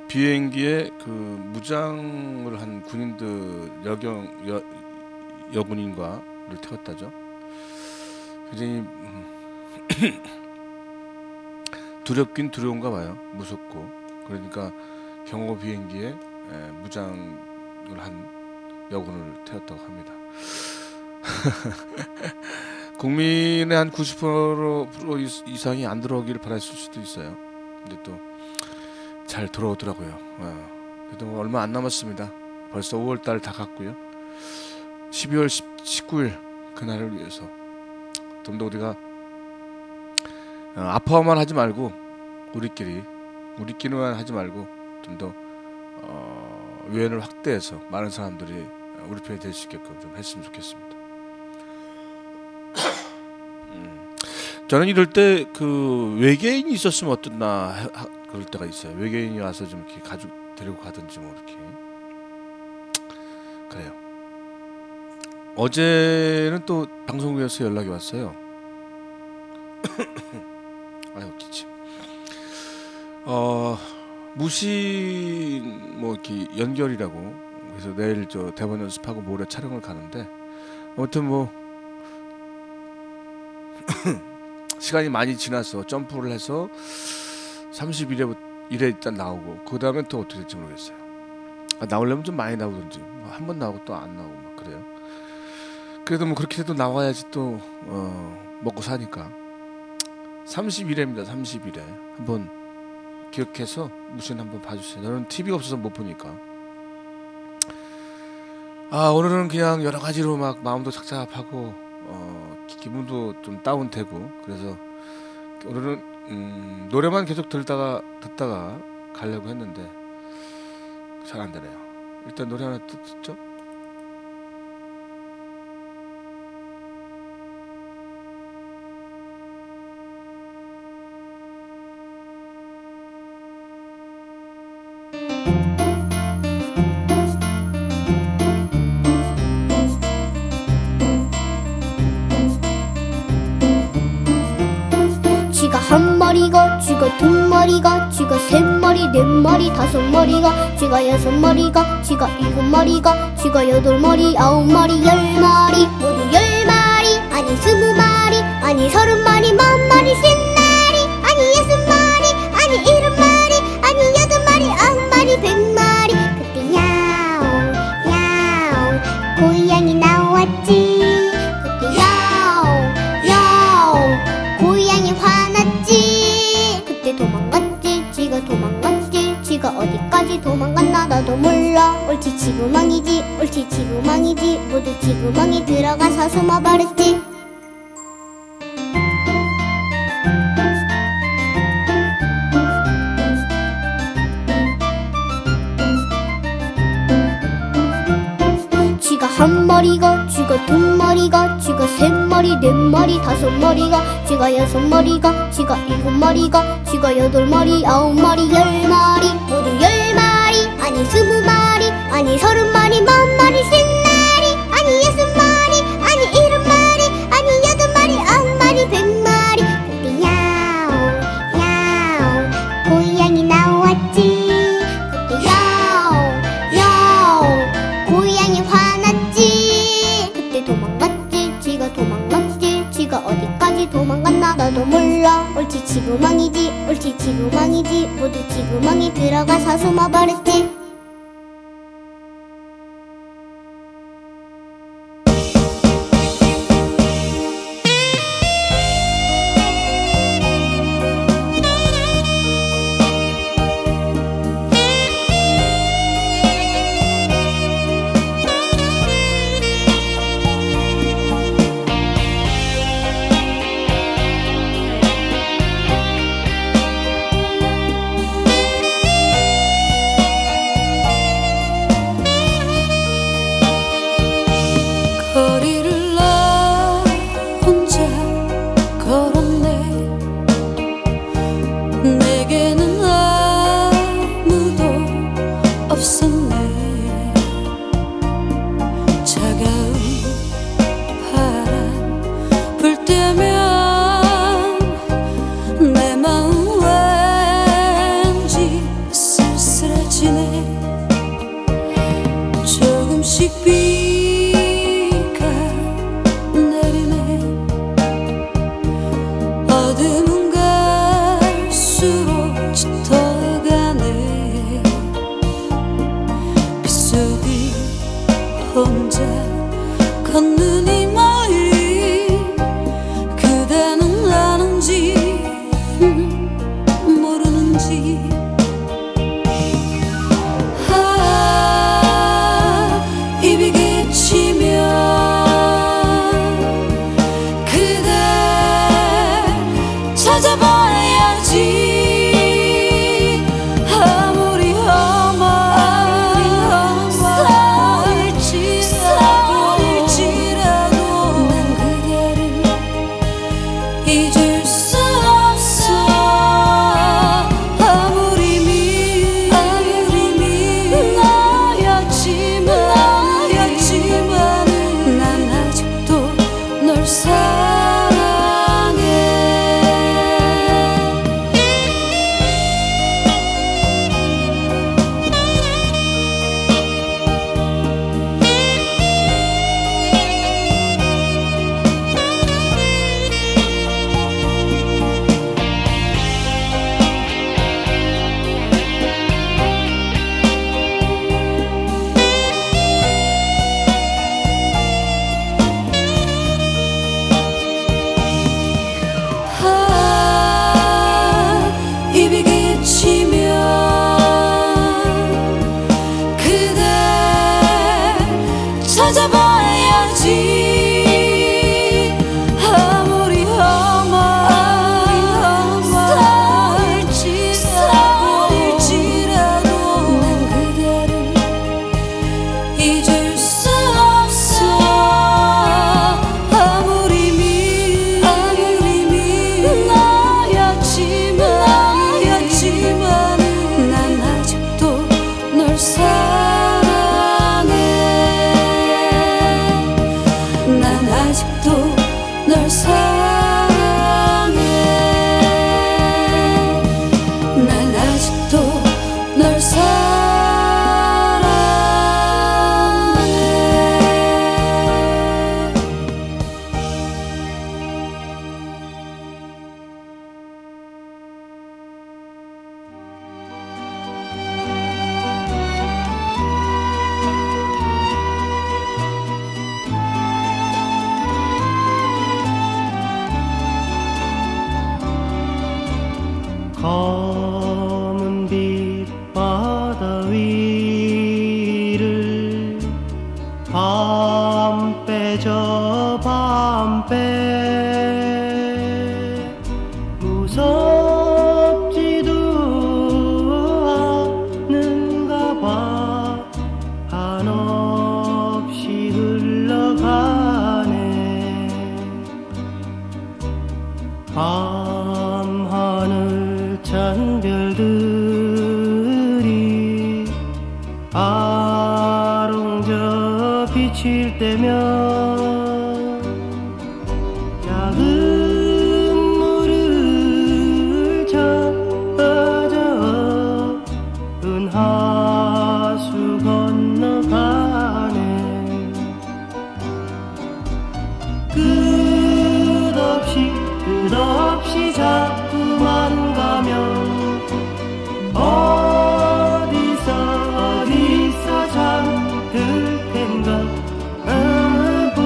비행기에 그 무장을 한 군인들 여군인과를 태웠다죠. 굉장히 두렵긴 두려운가 봐요. 무섭고. 그러니까 경호 비행기에 무장을 한 여군을 태웠다고 합니다. 국민의 한 90% 이상이 안 들어오기를 바랐을 수도 있어요. 근데 또 잘 들어오더라고요. 그래도 얼마 안 남았습니다. 벌써 5월달 다 갔고요. 12월 19일 그날을 위해서 좀 더 우리가 아파만 하지 말고 우리끼리만 하지 말고 좀 더 유엔을 확대해서 많은 사람들이 우리 편이 될 수 있게끔 좀 했으면 좋겠습니다. 저는 이럴 때 그 외계인이 있었으면 어떻나 그럴 때가 있어요. 외계인이 와서 좀 이렇게 가지고 데리고 가든지 뭐 이렇게 그래요. 어제는 또 방송국에서 연락이 왔어요. 아유 기침. 무신 뭐 이렇게 연결이라고 그래서 내일 저 대본 연습하고 모레 촬영을 가는데 아무튼 뭐 시간이 많이 지나서 점프를 해서 31회 일단 나오고 그 다음에 또 어떻게 될지 모르겠어요. 나오려면 좀 많이 나오든지 한 번 나오고 또 안 나오고 막 그래요. 그래도 뭐 그렇게 해도 나와야지 또 먹고 사니까. 30일에입니다. 30일에 한번 기억해서 무신 한번 봐주세요. 저는 TV가 없어서 못 보니까. 오늘은 그냥 여러 가지로 막 마음도 착잡하고 기분도 좀 다운되고, 그래서 오늘은 노래만 계속 듣다가 가려고 했는데 잘 안 되네요. 일단 노래 하나 듣죠. 쥐가 한 마리가, 쥐가 두 마리가, 쥐가 세 마리, 네 마리, 다섯 마리가, 쥐가 여섯 마리가, 쥐가 일곱 마리가, 쥐가 여덟 마리, 아홉 마리, 열 마리, 모두 열 마리, 아니 스무 마리, 아니 서른 마리, 만 마리, 쉰 마리, 아니 여섯 마리, 아니 일곱 마리, 아니 여덟 마리, 아홉 마리, 백 마리. 그때 야옹 야옹 고양이 나왔지. 그때 야옹 야옹 고양이 화났지. 그때 도망갔지. 쥐가 도망갔지. 쥐가 어디까지 도망갔나 나도 몰라. 옳지 지구망이지. 옳지 지구망이지. 모두 지구망이 들어가서 숨어버렸지. 쥐가 한 마리가, 쥐가 두 마리가, 쥐가 세 마리, 네 마리, 다섯 마리가, 쥐가 여섯 마리가, 쥐가 일곱 마리가, 쥐가 여덟 마리, 아홉 마리, 열 마리, 모두 열 마리, 아니 스무 마리, 아니 서른 마리, 만 마리, 쉰 마리, 아니 여섯 마리, 아니 일곱 마리, 아니 여덟 마리, 아홉 마리, 백 마리. 그때 야옹 야옹 고양이 나왔지. 그때 야옹 야옹 고양이 화났지. 그때 도망갔지. 쥐가 도망갔지. 쥐가 어디까지 도망갔나 나도 몰라. 옳지 지구망이지. 옳지 지구망이지. 모두 지구망이 들어가서 숨어버렸지. 거리를 나 혼자 걸었네. 내게는 아무도 없었네. 차가운 바람 불 때면 내 마음 왠지 쓸쓸해지네. 조금씩 비가 내리네. 어둠은 갈수록 검은 빛바다 위를 밤배 저 밤배 무섭지도 않는가 봐 한없이 흘러가네 밤하늘 찬 별들이 아롱져 비칠 때면 작은 물을 찾아 은하수 건너가네 끝없이 자꾸만 가면 어디서 잠들 텐가 볼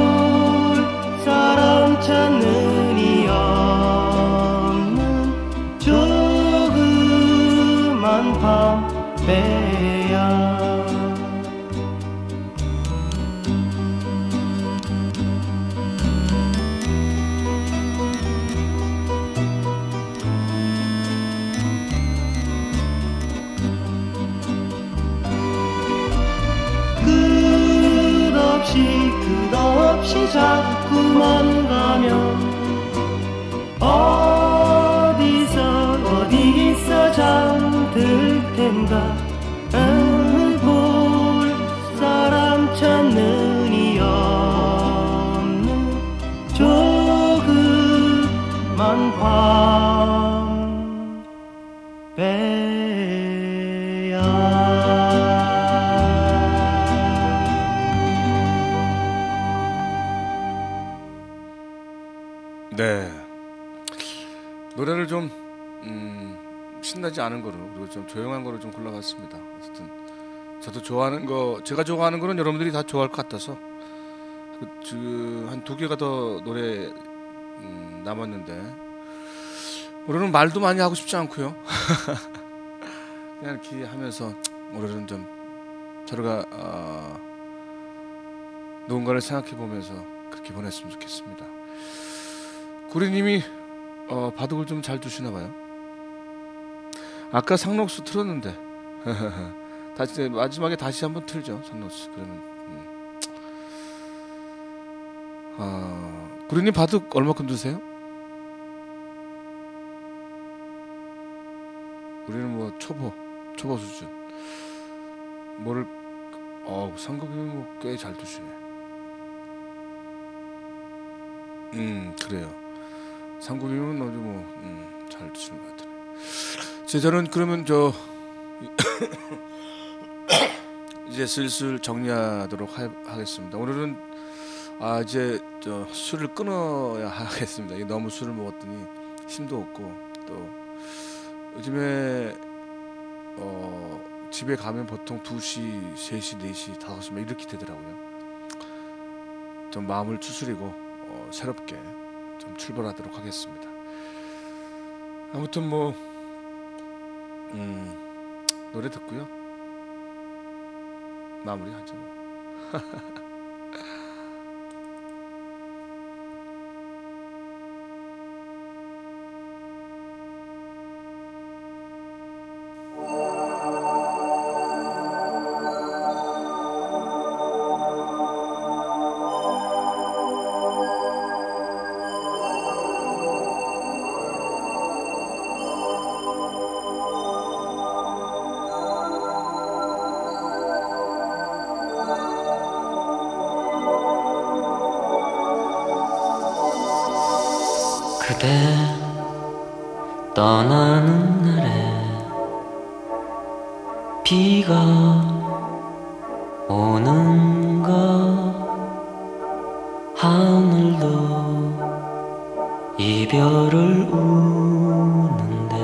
사람 찾는 이 없는 조그만 밤배야 끝없이 자꾸만 가면 어디서 잠들 텐가 볼 사람 찾는 이 없는 조그만 밤배야 네, 노래를 좀 신나지 않은 거로 그리고 좀 조용한 거로 좀 골라봤습니다. 어쨌든 저도 좋아하는 거, 제가 좋아하는 거는 여러분들이 다 좋아할 것 같아서 한 2개가 더 노래 남았는데 오늘은 말도 많이 하고 싶지 않고요. 그냥 이렇게 하면서 오늘은 좀 서로가 누군가를 생각해 보면서 그렇게 보냈으면 좋겠습니다. 구리님이 바둑을 좀 잘 두시나 봐요. 아까 상록수 틀었는데 다시 마지막에 다시 한번 틀죠. 상록수. 그러면 구리님 바둑 얼마큼 두세요? 우리는 뭐 초보 수준. 뭐를 상급이면 뭐 꽤 잘 두시네. 그래요. 상급이면 아주 뭐 잘 두시는 것 같아요. 저는 그러면 이제 슬슬 정리하도록 하겠습니다. 오늘은 이제 술을 끊어야 하겠습니다. 너무 술을 먹었더니 힘도 없고 또 요즘에 집에 가면 보통 2시, 3시, 4시, 5시 이렇게 되더라고요. 좀 마음을 추스리고 새롭게 좀 출발하도록 하겠습니다. 아무튼 뭐 노래 듣고요. 마무리하죠. 그대 떠나는 날에 비가 오는가 하늘도 이별을 우는데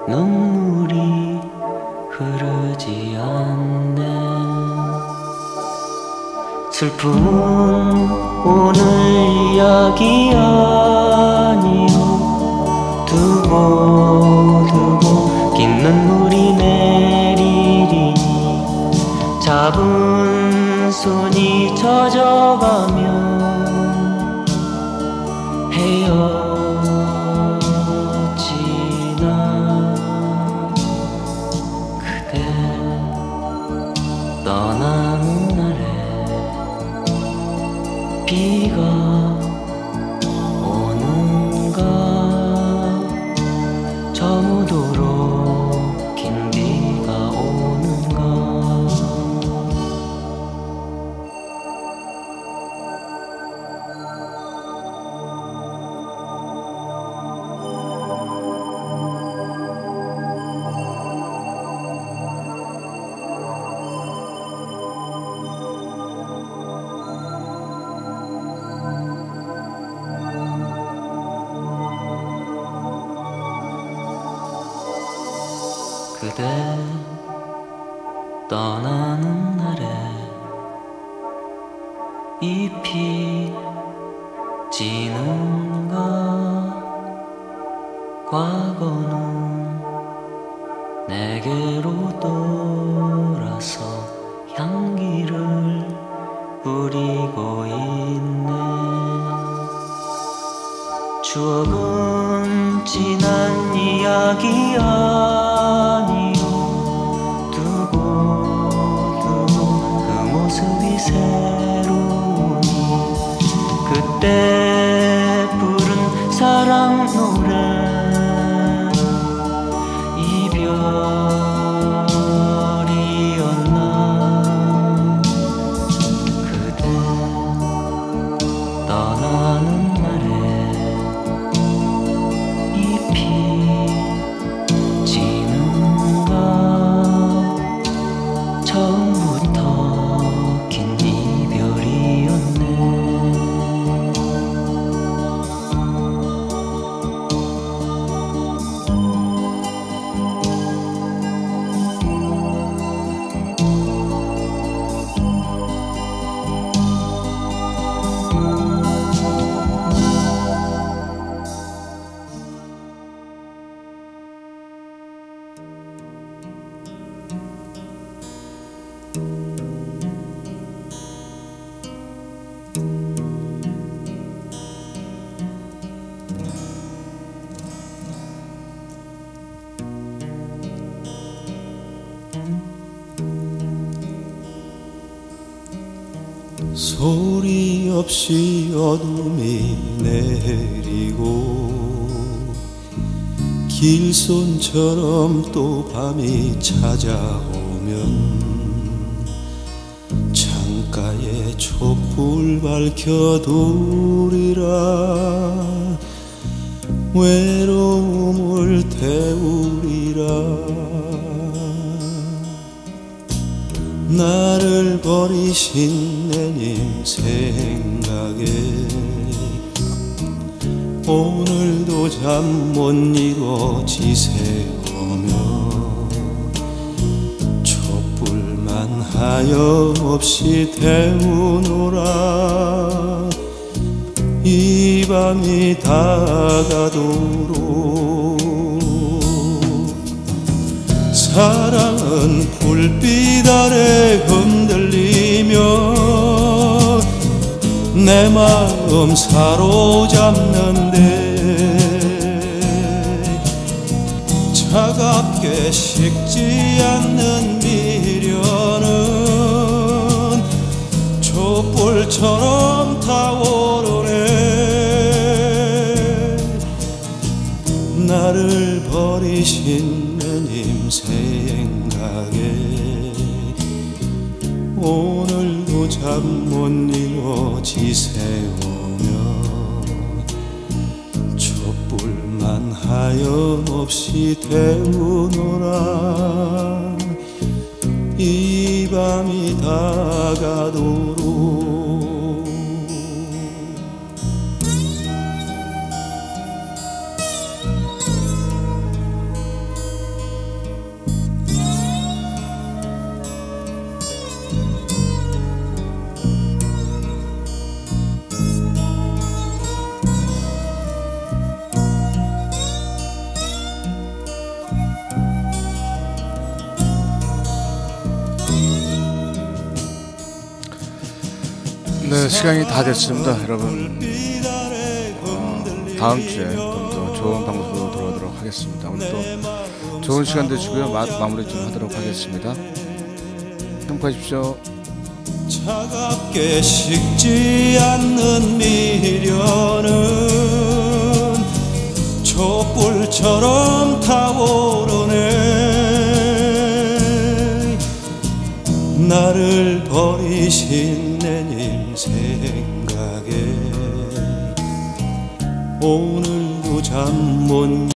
눈물이 흐르지 않네. 슬픔은 오늘 이야기 아니요 두고 밤새도록 긴 비가 오는가. 그대 떠나는 날에 잎이 지는가. 과거는 내게로 돌아서 향기를 뿌리고 있네. 추억은 지난 이야기 아니요. 두고두고 그 모습이 새로우니 그때 부른 사랑 노래 이별이었나. 그대 떠나는 날에 잎이 지는가. 처음부터 긴 이별이었네. 소리 없이 어둠이 내리고 길손처럼 또 밤이 찾아오면 창가에 촛불 밝혀두리라. 외로움을 태우리라. 나를 버리신 내님 생각에 오늘도 잠 못 이뤄 지새우며 촛불만 하염없이 태우노라. 이 밤이 다가도록 사랑은 불빛 아래 흔들리며 내 마음 사로잡는데 차갑게 식지 않는 미련은 촛불처럼 타오르네. 나를 버리신 내님 생각에 오늘도 잠 못 이뤄 지새우며 촛불만 하염없이 태우노라. 이 밤이 다가도록 네, 시간이 다 됐습니다, 여러분. 다음 주에 좀 더 좋은 방송으로 돌아오도록 하겠습니다. 오늘도 좋은 시간 되시고요. 마무리 좀 하도록 하겠습니다. 행복하십시오. 차갑게 식지 않는 미련은 촛불처럼 타오르네. 나를 버리신 내님 생각에 오늘도 잠 못